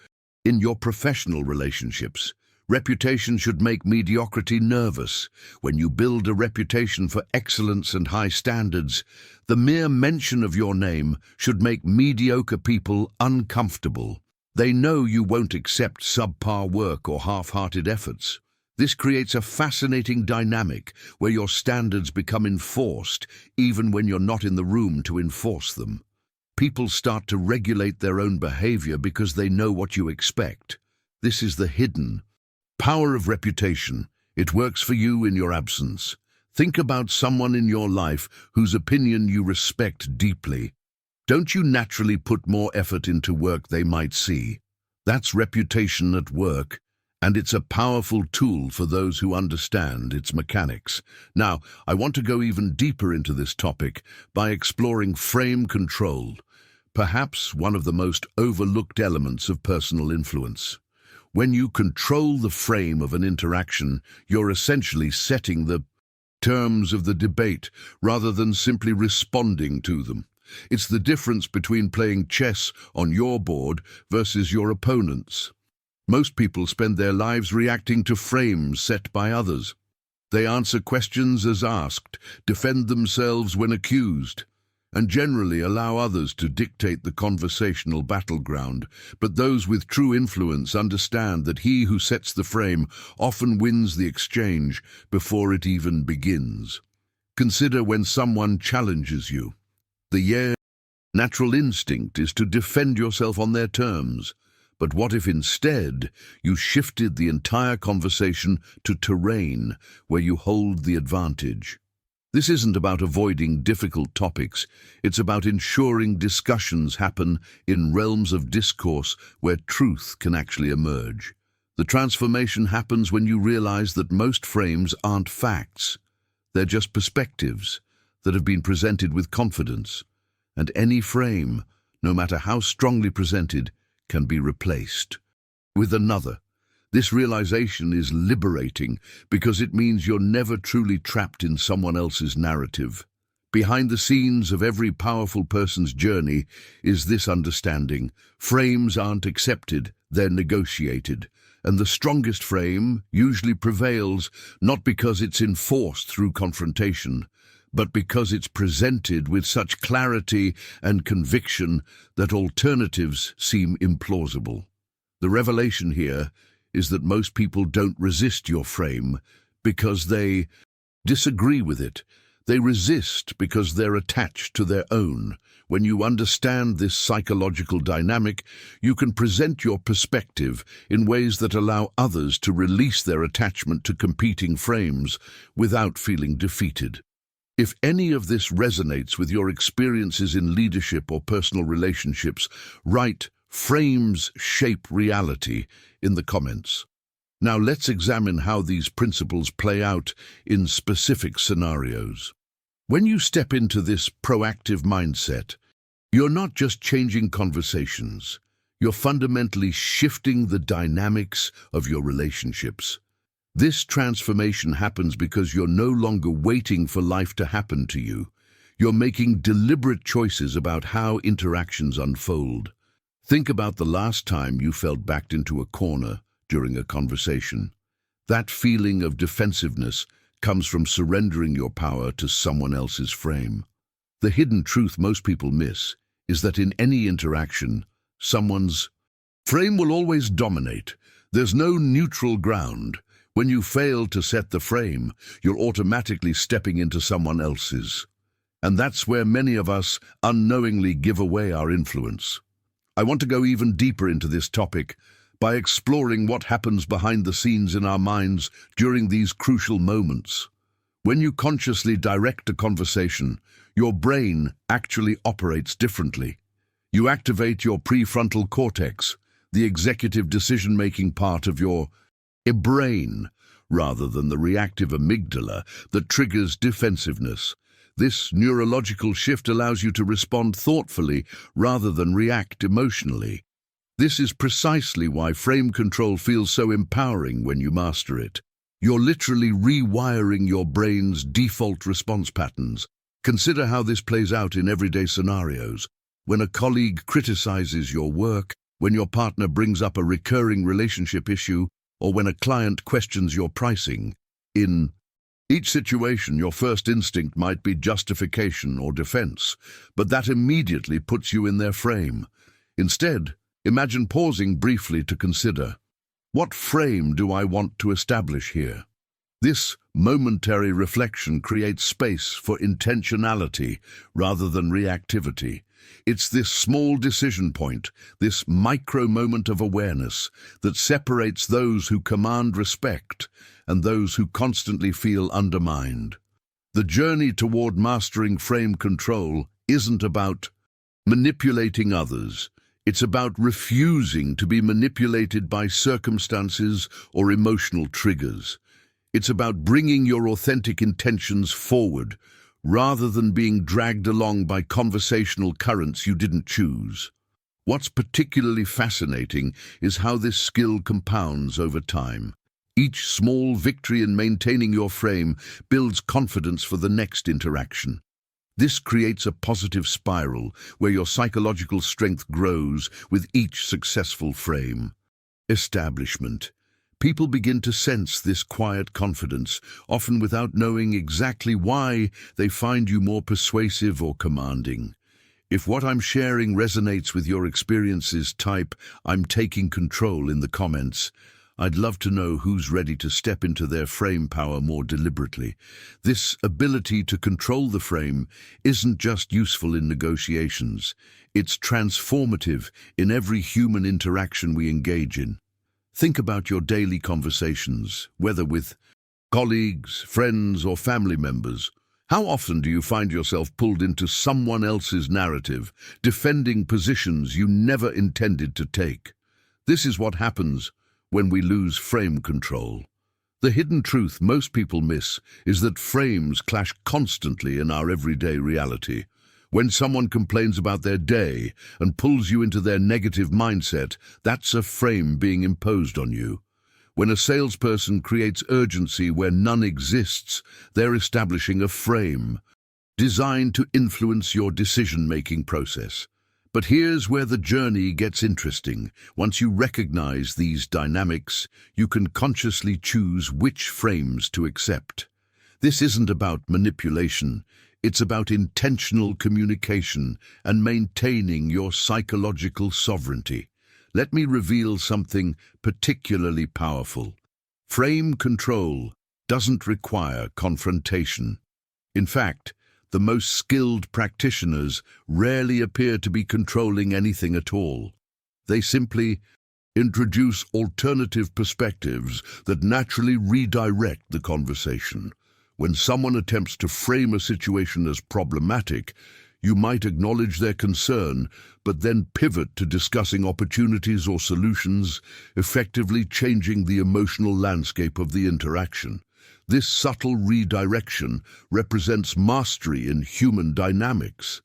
In your professional relationships, reputation should make mediocrity nervous. When you build a reputation for excellence and high standards, the mere mention of your name should make mediocre people uncomfortable. They know you won't accept subpar work or half-hearted efforts. This creates a fascinating dynamic where your standards become enforced even when you're not in the room to enforce them. People start to regulate their own behavior because they know what you expect. This is the hidden power of reputation. It works for you in your absence. Think about someone in your life whose opinion you respect deeply. Don't you naturally put more effort into work they might see? That's reputation at work, and it's a powerful tool for those who understand its mechanics. Now, I want to go even deeper into this topic by exploring frame control, perhaps one of the most overlooked elements of personal influence. When you control the frame of an interaction, you're essentially setting the terms of the debate rather than simply responding to them. It's the difference between playing chess on your board versus your opponent's. Most people spend their lives reacting to frames set by others. They answer questions as asked, defend themselves when accused, and generally allow others to dictate the conversational battleground. But those with true influence understand that he who sets the frame often wins the exchange before it even begins. Consider when someone challenges you. The natural instinct is to defend yourself on their terms. But what if instead you shifted the entire conversation to terrain where you hold the advantage? This isn't about avoiding difficult topics. It's about ensuring discussions happen in realms of discourse where truth can actually emerge. The transformation happens when you realize that most frames aren't facts. They're just perspectives that have been presented with confidence. And any frame, no matter how strongly presented, can be replaced with another. This realization is liberating because it means you're never truly trapped in someone else's narrative. Behind the scenes of every powerful person's journey is this understanding: frames aren't accepted, they're negotiated. And the strongest frame usually prevails, not because it's enforced through confrontation, but because it's presented with such clarity and conviction that alternatives seem implausible. The revelation here is that most people don't resist your frame because they disagree with it. They resist because they're attached to their own. When you understand this psychological dynamic, you can present your perspective in ways that allow others to release their attachment to competing frames without feeling defeated. If any of this resonates with your experiences in leadership or personal relationships, write "Frames Shape Reality" in the comments. Now let's examine how these principles play out in specific scenarios. When you step into this proactive mindset, you're not just changing conversations, you're fundamentally shifting the dynamics of your relationships. This transformation happens because you're no longer waiting for life to happen to you. You're making deliberate choices about how interactions unfold. Think about the last time you felt backed into a corner during a conversation. That feeling of defensiveness comes from surrendering your power to someone else's frame. The hidden truth most people miss is that in any interaction, someone's frame will always dominate. There's no neutral ground. When you fail to set the frame, you're automatically stepping into someone else's. And that's where many of us unknowingly give away our influence. I want to go even deeper into this topic by exploring what happens behind the scenes in our minds during these crucial moments. When you consciously direct a conversation, your brain actually operates differently. You activate your prefrontal cortex, the executive decision-making part of your brain, rather than the reactive amygdala that triggers defensiveness. This neurological shift allows you to respond thoughtfully rather than react emotionally. This is precisely why frame control feels so empowering when you master it. You're literally rewiring your brain's default response patterns. Consider how this plays out in everyday scenarios. When a colleague criticizes your work, when your partner brings up a recurring relationship issue, or when a client questions your pricing. In each situation, your first instinct might be justification or defense, but that immediately puts you in their frame. Instead, imagine pausing briefly to consider, what frame do I want to establish here? This momentary reflection creates space for intentionality rather than reactivity. It's this small decision point, this micro moment of awareness, that separates those who command respect and those who constantly feel undermined. The journey toward mastering frame control isn't about manipulating others. It's about refusing to be manipulated by circumstances or emotional triggers. It's about bringing your authentic intentions forward, rather than being dragged along by conversational currents you didn't choose. What's particularly fascinating is how this skill compounds over time. Each small victory in maintaining your frame builds confidence for the next interaction. This creates a positive spiral where your psychological strength grows with each successful frame. Establishment. People begin to sense this quiet confidence, often without knowing exactly why. They find you more persuasive or commanding. If what I'm sharing resonates with your experiences, type "I'm taking control" in the comments. I'd love to know who's ready to step into their frame power more deliberately. This ability to control the frame isn't just useful in negotiations. It's transformative in every human interaction we engage in. Think about your daily conversations, whether with colleagues, friends, or family members. How often do you find yourself pulled into someone else's narrative, defending positions you never intended to take? This is what happens when we lose frame control. The hidden truth most people miss is that frames clash constantly in our everyday reality. When someone complains about their day and pulls you into their negative mindset, that's a frame being imposed on you. When a salesperson creates urgency where none exists, they're establishing a frame designed to influence your decision-making process. But here's where the journey gets interesting. Once you recognize these dynamics, you can consciously choose which frames to accept. This isn't about manipulation. It's about intentional communication and maintaining your psychological sovereignty. Let me reveal something particularly powerful. Frame control doesn't require confrontation. In fact, the most skilled practitioners rarely appear to be controlling anything at all. They simply introduce alternative perspectives that naturally redirect the conversation. When someone attempts to frame a situation as problematic, you might acknowledge their concern, but then pivot to discussing opportunities or solutions, effectively changing the emotional landscape of the interaction. This subtle redirection represents mastery in human dynamics.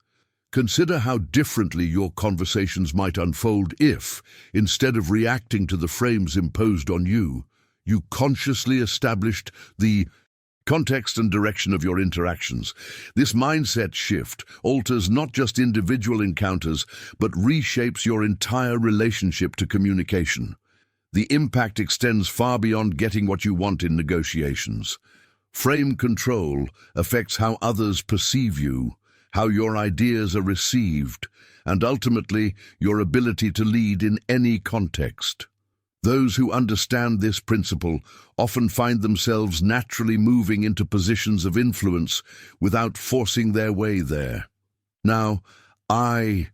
Consider how differently your conversations might unfold if, instead of reacting to the frames imposed on you, you consciously established the context and direction of your interactions. This mindset shift alters not just individual encounters, but reshapes your entire relationship to communication. The impact extends far beyond getting what you want in negotiations. Frame control affects how others perceive you, how your ideas are received, and ultimately your ability to lead in any context. Those who understand this principle often find themselves naturally moving into positions of influence without forcing their way there. Now, I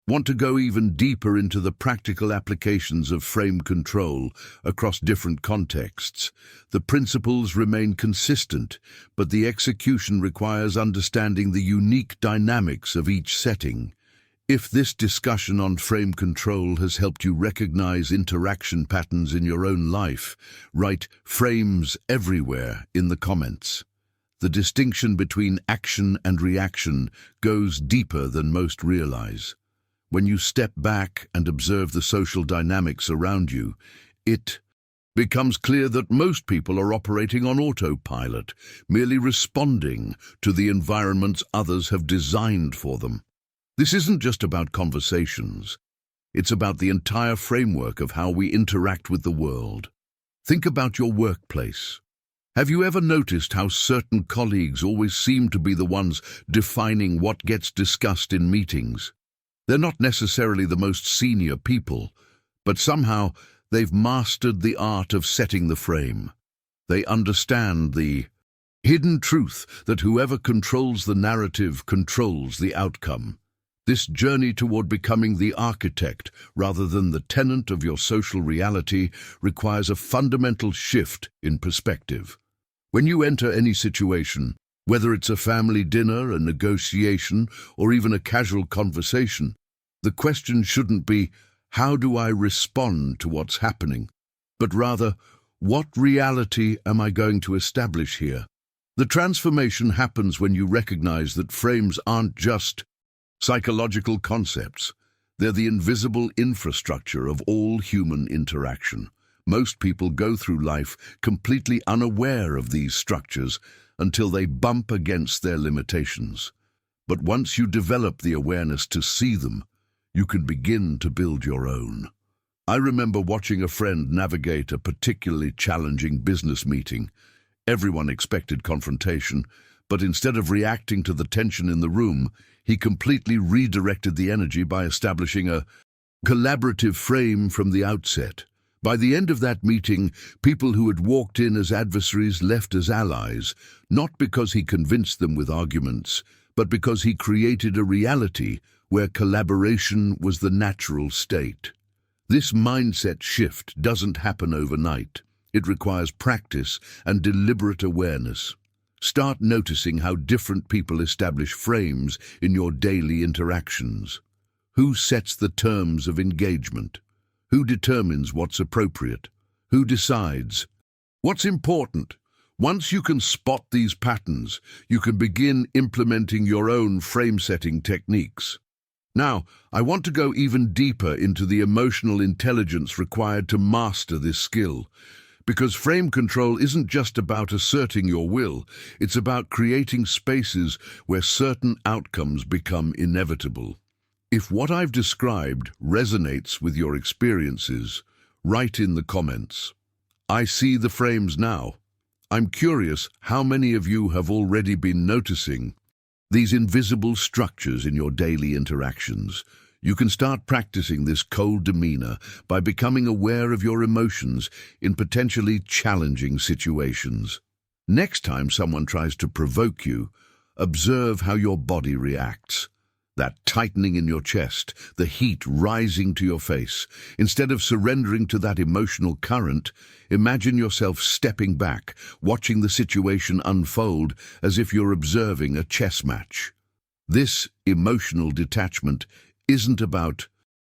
want to go even deeper into the practical applications of frame control across different contexts. The principles remain consistent, but the execution requires understanding the unique dynamics of each setting. If this discussion on frame control has helped you recognize interaction patterns in your own life, write "frames everywhere" in the comments. The distinction between action and reaction goes deeper than most realize. When you step back and observe the social dynamics around you, it becomes clear that most people are operating on autopilot, merely responding to the environments others have designed for them. This isn't just about conversations. It's about the entire framework of how we interact with the world. Think about your workplace. Have you ever noticed how certain colleagues always seem to be the ones defining what gets discussed in meetings? They're not necessarily the most senior people, but somehow they've mastered the art of setting the frame. They understand the hidden truth that whoever controls the narrative controls the outcome. This journey toward becoming the architect rather than the tenant of your social reality requires a fundamental shift in perspective. When you enter any situation, whether it's a family dinner, a negotiation, or even a casual conversation, the question shouldn't be, how do I respond to what's happening? But rather, what reality am I going to establish here? The transformation happens when you recognize that frames aren't just psychological concepts. They're the invisible infrastructure of all human interaction. Most people go through life completely unaware of these structures until they bump against their limitations. But once you develop the awareness to see them, you can begin to build your own. I remember watching a friend navigate a particularly challenging business meeting. Everyone expected confrontation, but instead of reacting to the tension in the room, he completely redirected the energy by establishing a collaborative frame from the outset. By the end of that meeting, people who had walked in as adversaries left as allies, not because he convinced them with arguments, but because he created a reality where collaboration was the natural state. This mindset shift doesn't happen overnight. It requires practice and deliberate awareness. Start noticing how different people establish frames in your daily interactions. Who sets the terms of engagement? Who determines what's appropriate? Who decides what's important? Once you can spot these patterns, you can begin implementing your own frame-setting techniques. Now, I want to go even deeper into the emotional intelligence required to master this skill. Because frame control isn't just about asserting your will, it's about creating spaces where certain outcomes become inevitable. If what I've described resonates with your experiences, write in the comments. I see the frames now. I'm curious how many of you have already been noticing these invisible structures in your daily interactions. You can start practicing this cold demeanor by becoming aware of your emotions in potentially challenging situations. Next time someone tries to provoke you, observe how your body reacts. That tightening in your chest, the heat rising to your face. Instead of surrendering to that emotional current, imagine yourself stepping back, watching the situation unfold as if you're observing a chess match. This emotional detachment isn't about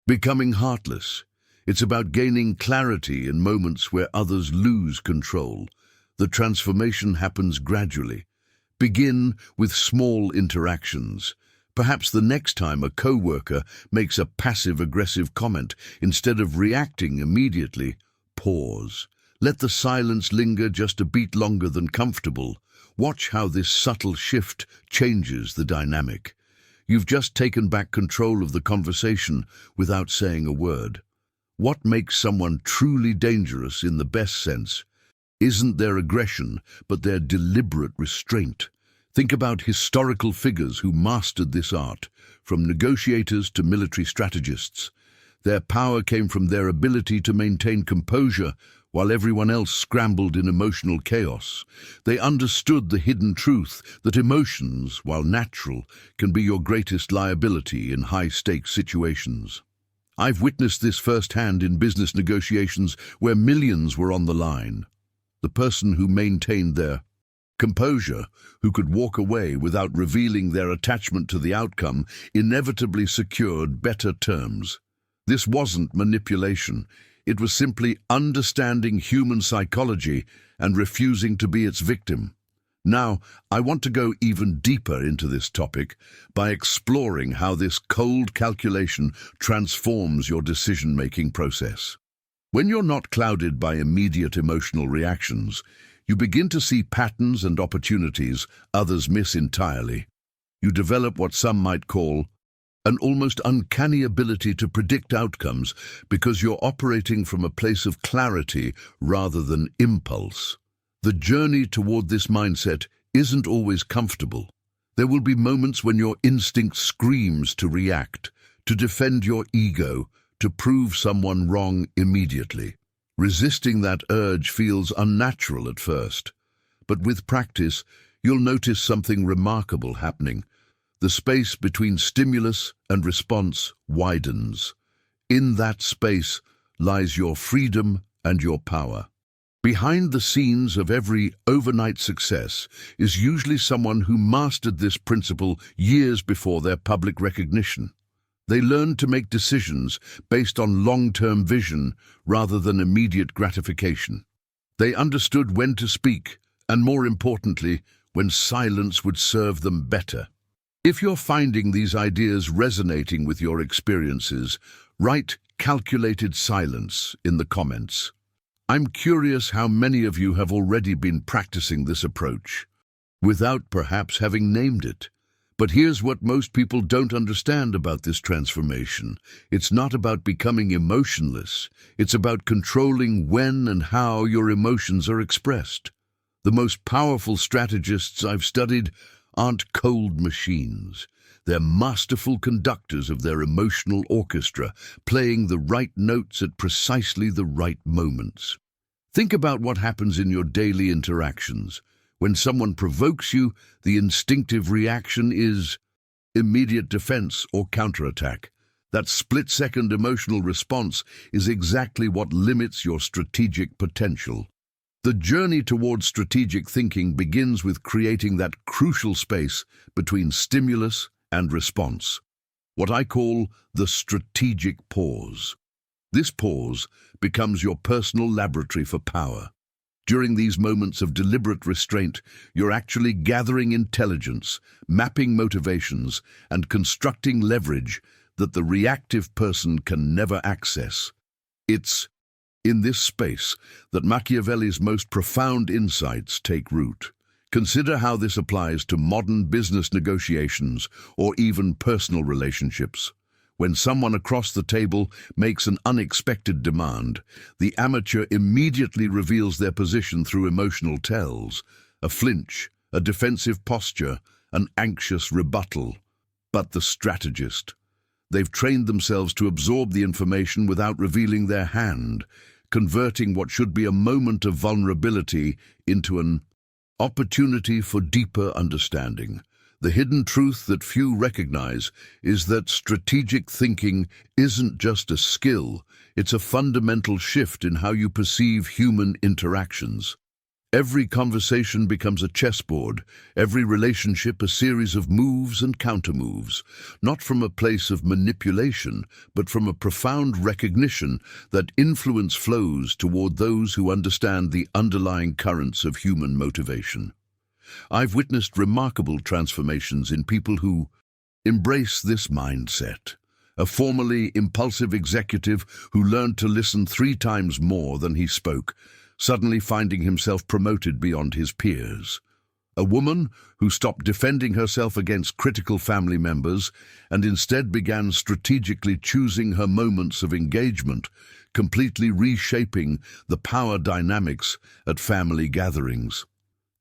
becoming heartless. It's about gaining clarity in moments where others lose control. The transformation happens gradually. Begin with small interactions. Perhaps the next time a coworker makes a passive-aggressive comment, instead of reacting immediately, pause. Let the silence linger just a beat longer than comfortable. Watch how this subtle shift changes the dynamic. You've just taken back control of the conversation without saying a word. What makes someone truly dangerous in the best sense isn't their aggression, but their deliberate restraint. Think about historical figures who mastered this art, from negotiators to military strategists. Their power came from their ability to maintain composure while everyone else scrambled in emotional chaos. They understood the hidden truth that emotions, while natural, can be your greatest liability in high-stakes situations. I've witnessed this firsthand in business negotiations where millions were on the line. The person who maintained their composure, who could walk away without revealing their attachment to the outcome, inevitably secured better terms. This wasn't manipulation. It was simply understanding human psychology and refusing to be its victim. Now, I want to go even deeper into this topic by exploring how this cold calculation transforms your decision-making process. When you're not clouded by immediate emotional reactions, you begin to see patterns and opportunities others miss entirely. You develop what some might call an almost uncanny ability to predict outcomes because you're operating from a place of clarity rather than impulse. The journey toward this mindset isn't always comfortable. There will be moments when your instinct screams to react, to defend your ego, to prove someone wrong immediately. Resisting that urge feels unnatural at first, but with practice, you'll notice something remarkable happening. The space between stimulus and response widens. In that space lies your freedom and your power. Behind the scenes of every overnight success is usually someone who mastered this principle years before their public recognition. They learned to make decisions based on long-term vision rather than immediate gratification. They understood when to speak, and more importantly, when silence would serve them better. If you're finding these ideas resonating with your experiences, write "calculated silence" in the comments. I'm curious how many of you have already been practicing this approach, without perhaps having named it. But here's what most people don't understand about this transformation. It's not about becoming emotionless. It's about controlling when and how your emotions are expressed. The most powerful strategists I've studied aren't cold machines. They're masterful conductors of their emotional orchestra, playing the right notes at precisely the right moments. Think about what happens in your daily interactions. When someone provokes you, the instinctive reaction is immediate defense or counterattack. That split-second emotional response is exactly what limits your strategic potential. The journey towards strategic thinking begins with creating that crucial space between stimulus and response, what I call the strategic pause. This pause becomes your personal laboratory for power. During these moments of deliberate restraint, you're actually gathering intelligence, mapping motivations, and constructing leverage that the reactive person can never access. It's in this space that Machiavelli's most profound insights take root. Consider how this applies to modern business negotiations or even personal relationships. When someone across the table makes an unexpected demand, the amateur immediately reveals their position through emotional tells, a flinch, a defensive posture, an anxious rebuttal. But the strategist, they've trained themselves to absorb the information without revealing their hand, converting what should be a moment of vulnerability into an opportunity for deeper understanding. The hidden truth that few recognize is that strategic thinking isn't just a skill, it's a fundamental shift in how you perceive human interactions. Every conversation becomes a chessboard, every relationship a series of moves and countermoves, not from a place of manipulation, but from a profound recognition that influence flows toward those who understand the underlying currents of human motivation. I've witnessed remarkable transformations in people who embrace this mindset. A formerly impulsive executive who learned to listen 3 times more than he spoke, suddenly finding himself promoted beyond his peers. A woman who stopped defending herself against critical family members and instead began strategically choosing her moments of engagement, completely reshaping the power dynamics at family gatherings.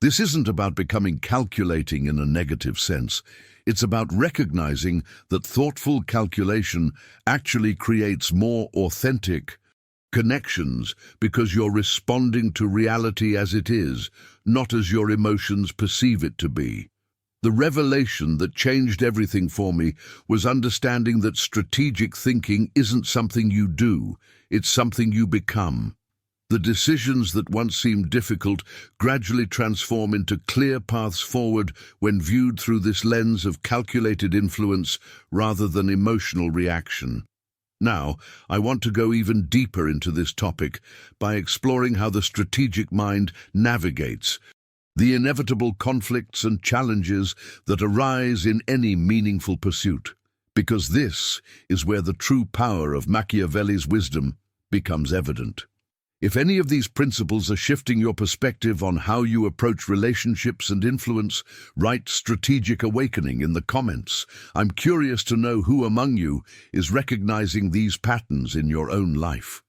This isn't about becoming calculating in a negative sense. It's about recognizing that thoughtful calculation actually creates more authentic connections because you're responding to reality as it is, not as your emotions perceive it to be. The revelation that changed everything for me was understanding that strategic thinking isn't something you do, it's something you become. The decisions that once seemed difficult gradually transform into clear paths forward when viewed through this lens of calculated influence rather than emotional reaction. Now, I want to go even deeper into this topic by exploring how the strategic mind navigates the inevitable conflicts and challenges that arise in any meaningful pursuit, because this is where the true power of Machiavelli's wisdom becomes evident. If any of these principles are shifting your perspective on how you approach relationships and influence, write Strategic Awakening in the comments. I'm curious to know who among you is recognizing these patterns in your own life.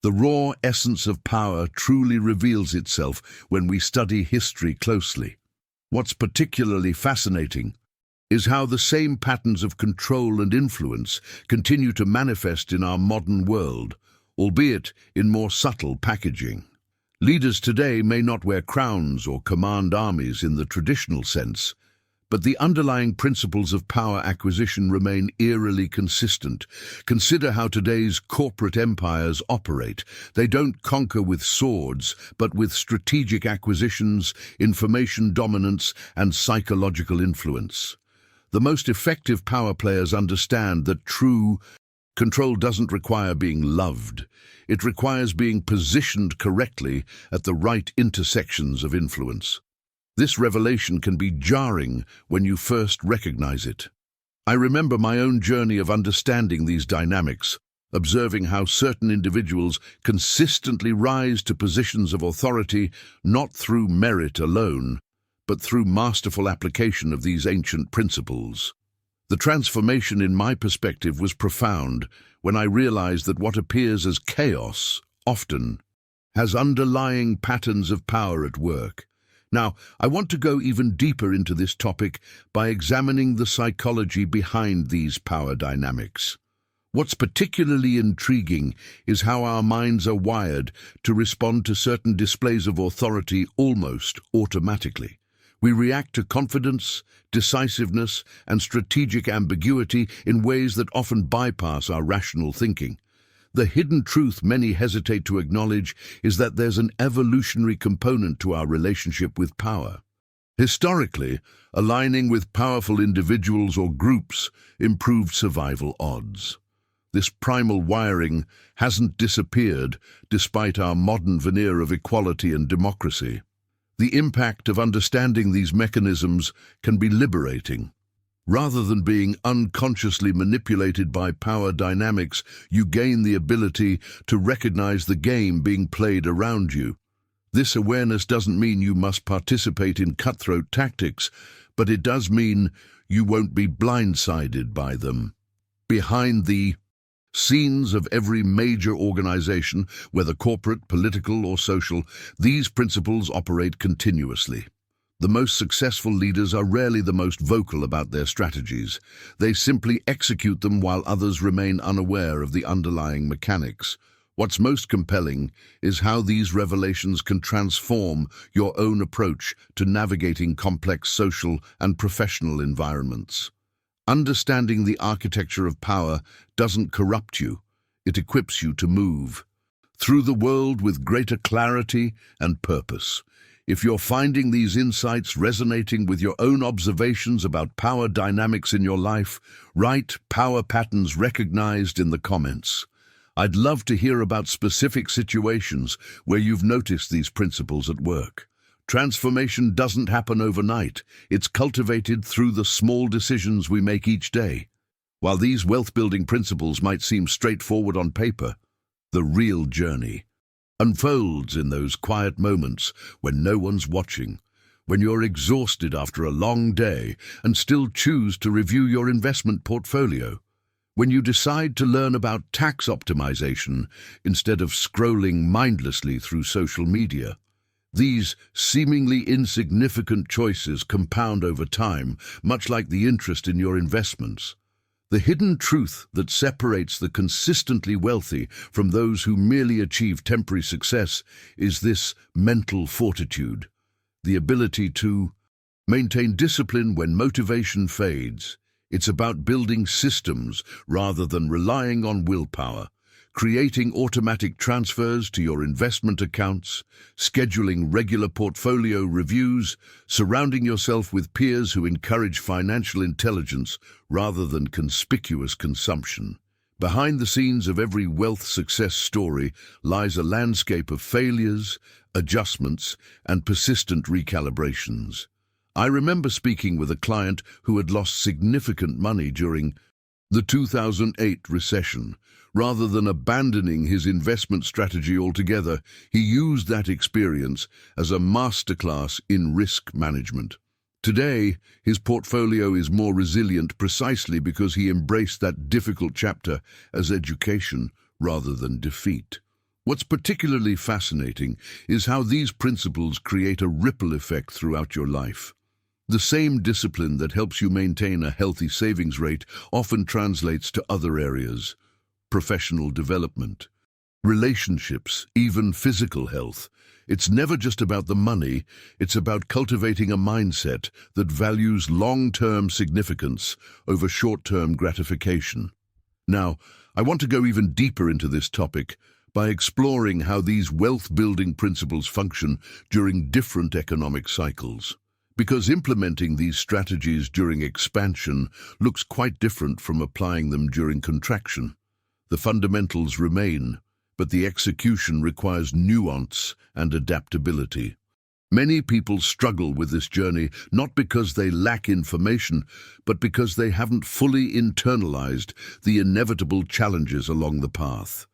The raw essence of power truly reveals itself when we study history closely. What's particularly fascinating is how the same patterns of control and influence continue to manifest in our modern world, albeit in more subtle packaging. Leaders today may not wear crowns or command armies in the traditional sense, but the underlying principles of power acquisition remain eerily consistent. Consider how today's corporate empires operate. They don't conquer with swords, but with strategic acquisitions, information dominance, and psychological influence. The most effective power players understand that true control doesn't require being loved. It requires being positioned correctly at the right intersections of influence. This revelation can be jarring when you first recognize it. I remember my own journey of understanding these dynamics, observing how certain individuals consistently rise to positions of authority not through merit alone, but through masterful application of these ancient principles. The transformation in my perspective was profound when I realized that what appears as chaos often has underlying patterns of power at work. Now, I want to go even deeper into this topic by examining the psychology behind these power dynamics. What's particularly intriguing is how our minds are wired to respond to certain displays of authority almost automatically. We react to confidence, decisiveness, and strategic ambiguity in ways that often bypass our rational thinking. The hidden truth many hesitate to acknowledge is that there's an evolutionary component to our relationship with power. Historically, aligning with powerful individuals or groups improved survival odds. This primal wiring hasn't disappeared despite our modern veneer of equality and democracy. The impact of understanding these mechanisms can be liberating. Rather than being unconsciously manipulated by power dynamics, you gain the ability to recognize the game being played around you. This awareness doesn't mean you must participate in cutthroat tactics, but it does mean you won't be blindsided by them. Behind the scenes of every major organization, whether corporate, political, or social, these principles operate continuously. The most successful leaders are rarely the most vocal about their strategies. They simply execute them while others remain unaware of the underlying mechanics. What's most compelling is how these revelations can transform your own approach to navigating complex social and professional environments. Understanding the architecture of power doesn't corrupt you, it equips you to move through the world with greater clarity and purpose. If you're finding these insights resonating with your own observations about power dynamics in your life, write "power patterns recognized" in the comments. I'd love to hear about specific situations where you've noticed these principles at work. Transformation doesn't happen overnight. It's cultivated through the small decisions we make each day. While these wealth-building principles might seem straightforward on paper, the real journey unfolds in those quiet moments when no one's watching, when you're exhausted after a long day and still choose to review your investment portfolio, when you decide to learn about tax optimization instead of scrolling mindlessly through social media. These seemingly insignificant choices compound over time, much like the interest in your investments. The hidden truth that separates the consistently wealthy from those who merely achieve temporary success is this mental fortitude, the ability to maintain discipline when motivation fades. It's about building systems rather than relying on willpower, creating automatic transfers to your investment accounts, scheduling regular portfolio reviews, surrounding yourself with peers who encourage financial intelligence rather than conspicuous consumption. Behind the scenes of every wealth success story lies a landscape of failures, adjustments, and persistent recalibrations. I remember speaking with a client who had lost significant money during the 2008 recession. Rather than abandoning his investment strategy altogether, he used that experience as a masterclass in risk management. Today, his portfolio is more resilient precisely because he embraced that difficult chapter as education rather than defeat. What's particularly fascinating is how these principles create a ripple effect throughout your life. The same discipline that helps you maintain a healthy savings rate often translates to other areas: professional development, relationships, even physical health. It's never just about the money, it's about cultivating a mindset that values long-term significance over short-term gratification. Now, I want to go even deeper into this topic by exploring how these wealth-building principles function during different economic cycles. Because implementing these strategies during expansion looks quite different from applying them during contraction. The fundamentals remain, but the execution requires nuance and adaptability. Many people struggle with this journey not because they lack information, but because they haven't fully internalized the inevitable challenges along the path.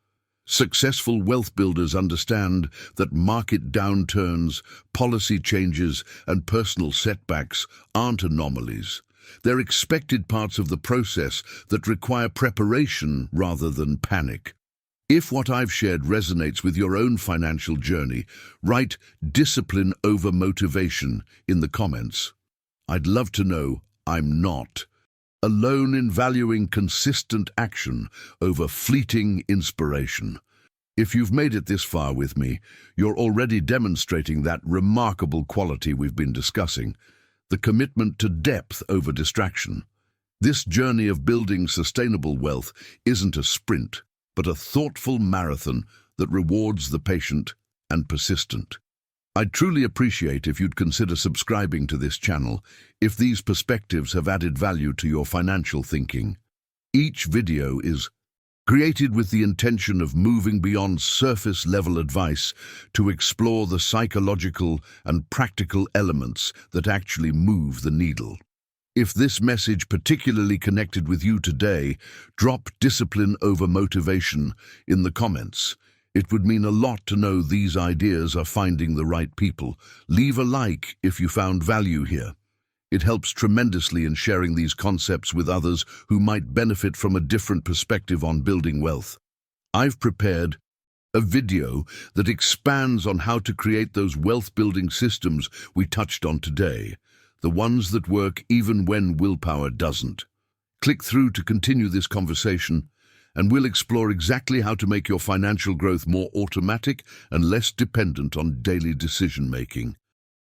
Successful wealth builders understand that market downturns, policy changes, and personal setbacks aren't anomalies. They're expected parts of the process that require preparation rather than panic. If what I've shared resonates with your own financial journey, write "discipline over motivation" in the comments. I'd love to know I'm not alone in valuing consistent action over fleeting inspiration. If you've made it this far with me, you're already demonstrating that remarkable quality we've been discussing, the commitment to depth over distraction. This journey of building sustainable wealth isn't a sprint, but a thoughtful marathon that rewards the patient and persistent. I'd truly appreciate if you'd consider subscribing to this channel if these perspectives have added value to your financial thinking. Each video is created with the intention of moving beyond surface-level advice to explore the psychological and practical elements that actually move the needle. If this message particularly connected with you today, drop "discipline over motivation" in the comments. It would mean a lot to know these ideas are finding the right people. Leave a like if you found value here. It helps tremendously in sharing these concepts with others who might benefit from a different perspective on building wealth. I've prepared a video that expands on how to create those wealth-building systems we touched on today, the ones that work even when willpower doesn't. Click through to continue this conversation, and we'll explore exactly how to make your financial growth more automatic and less dependent on daily decision-making.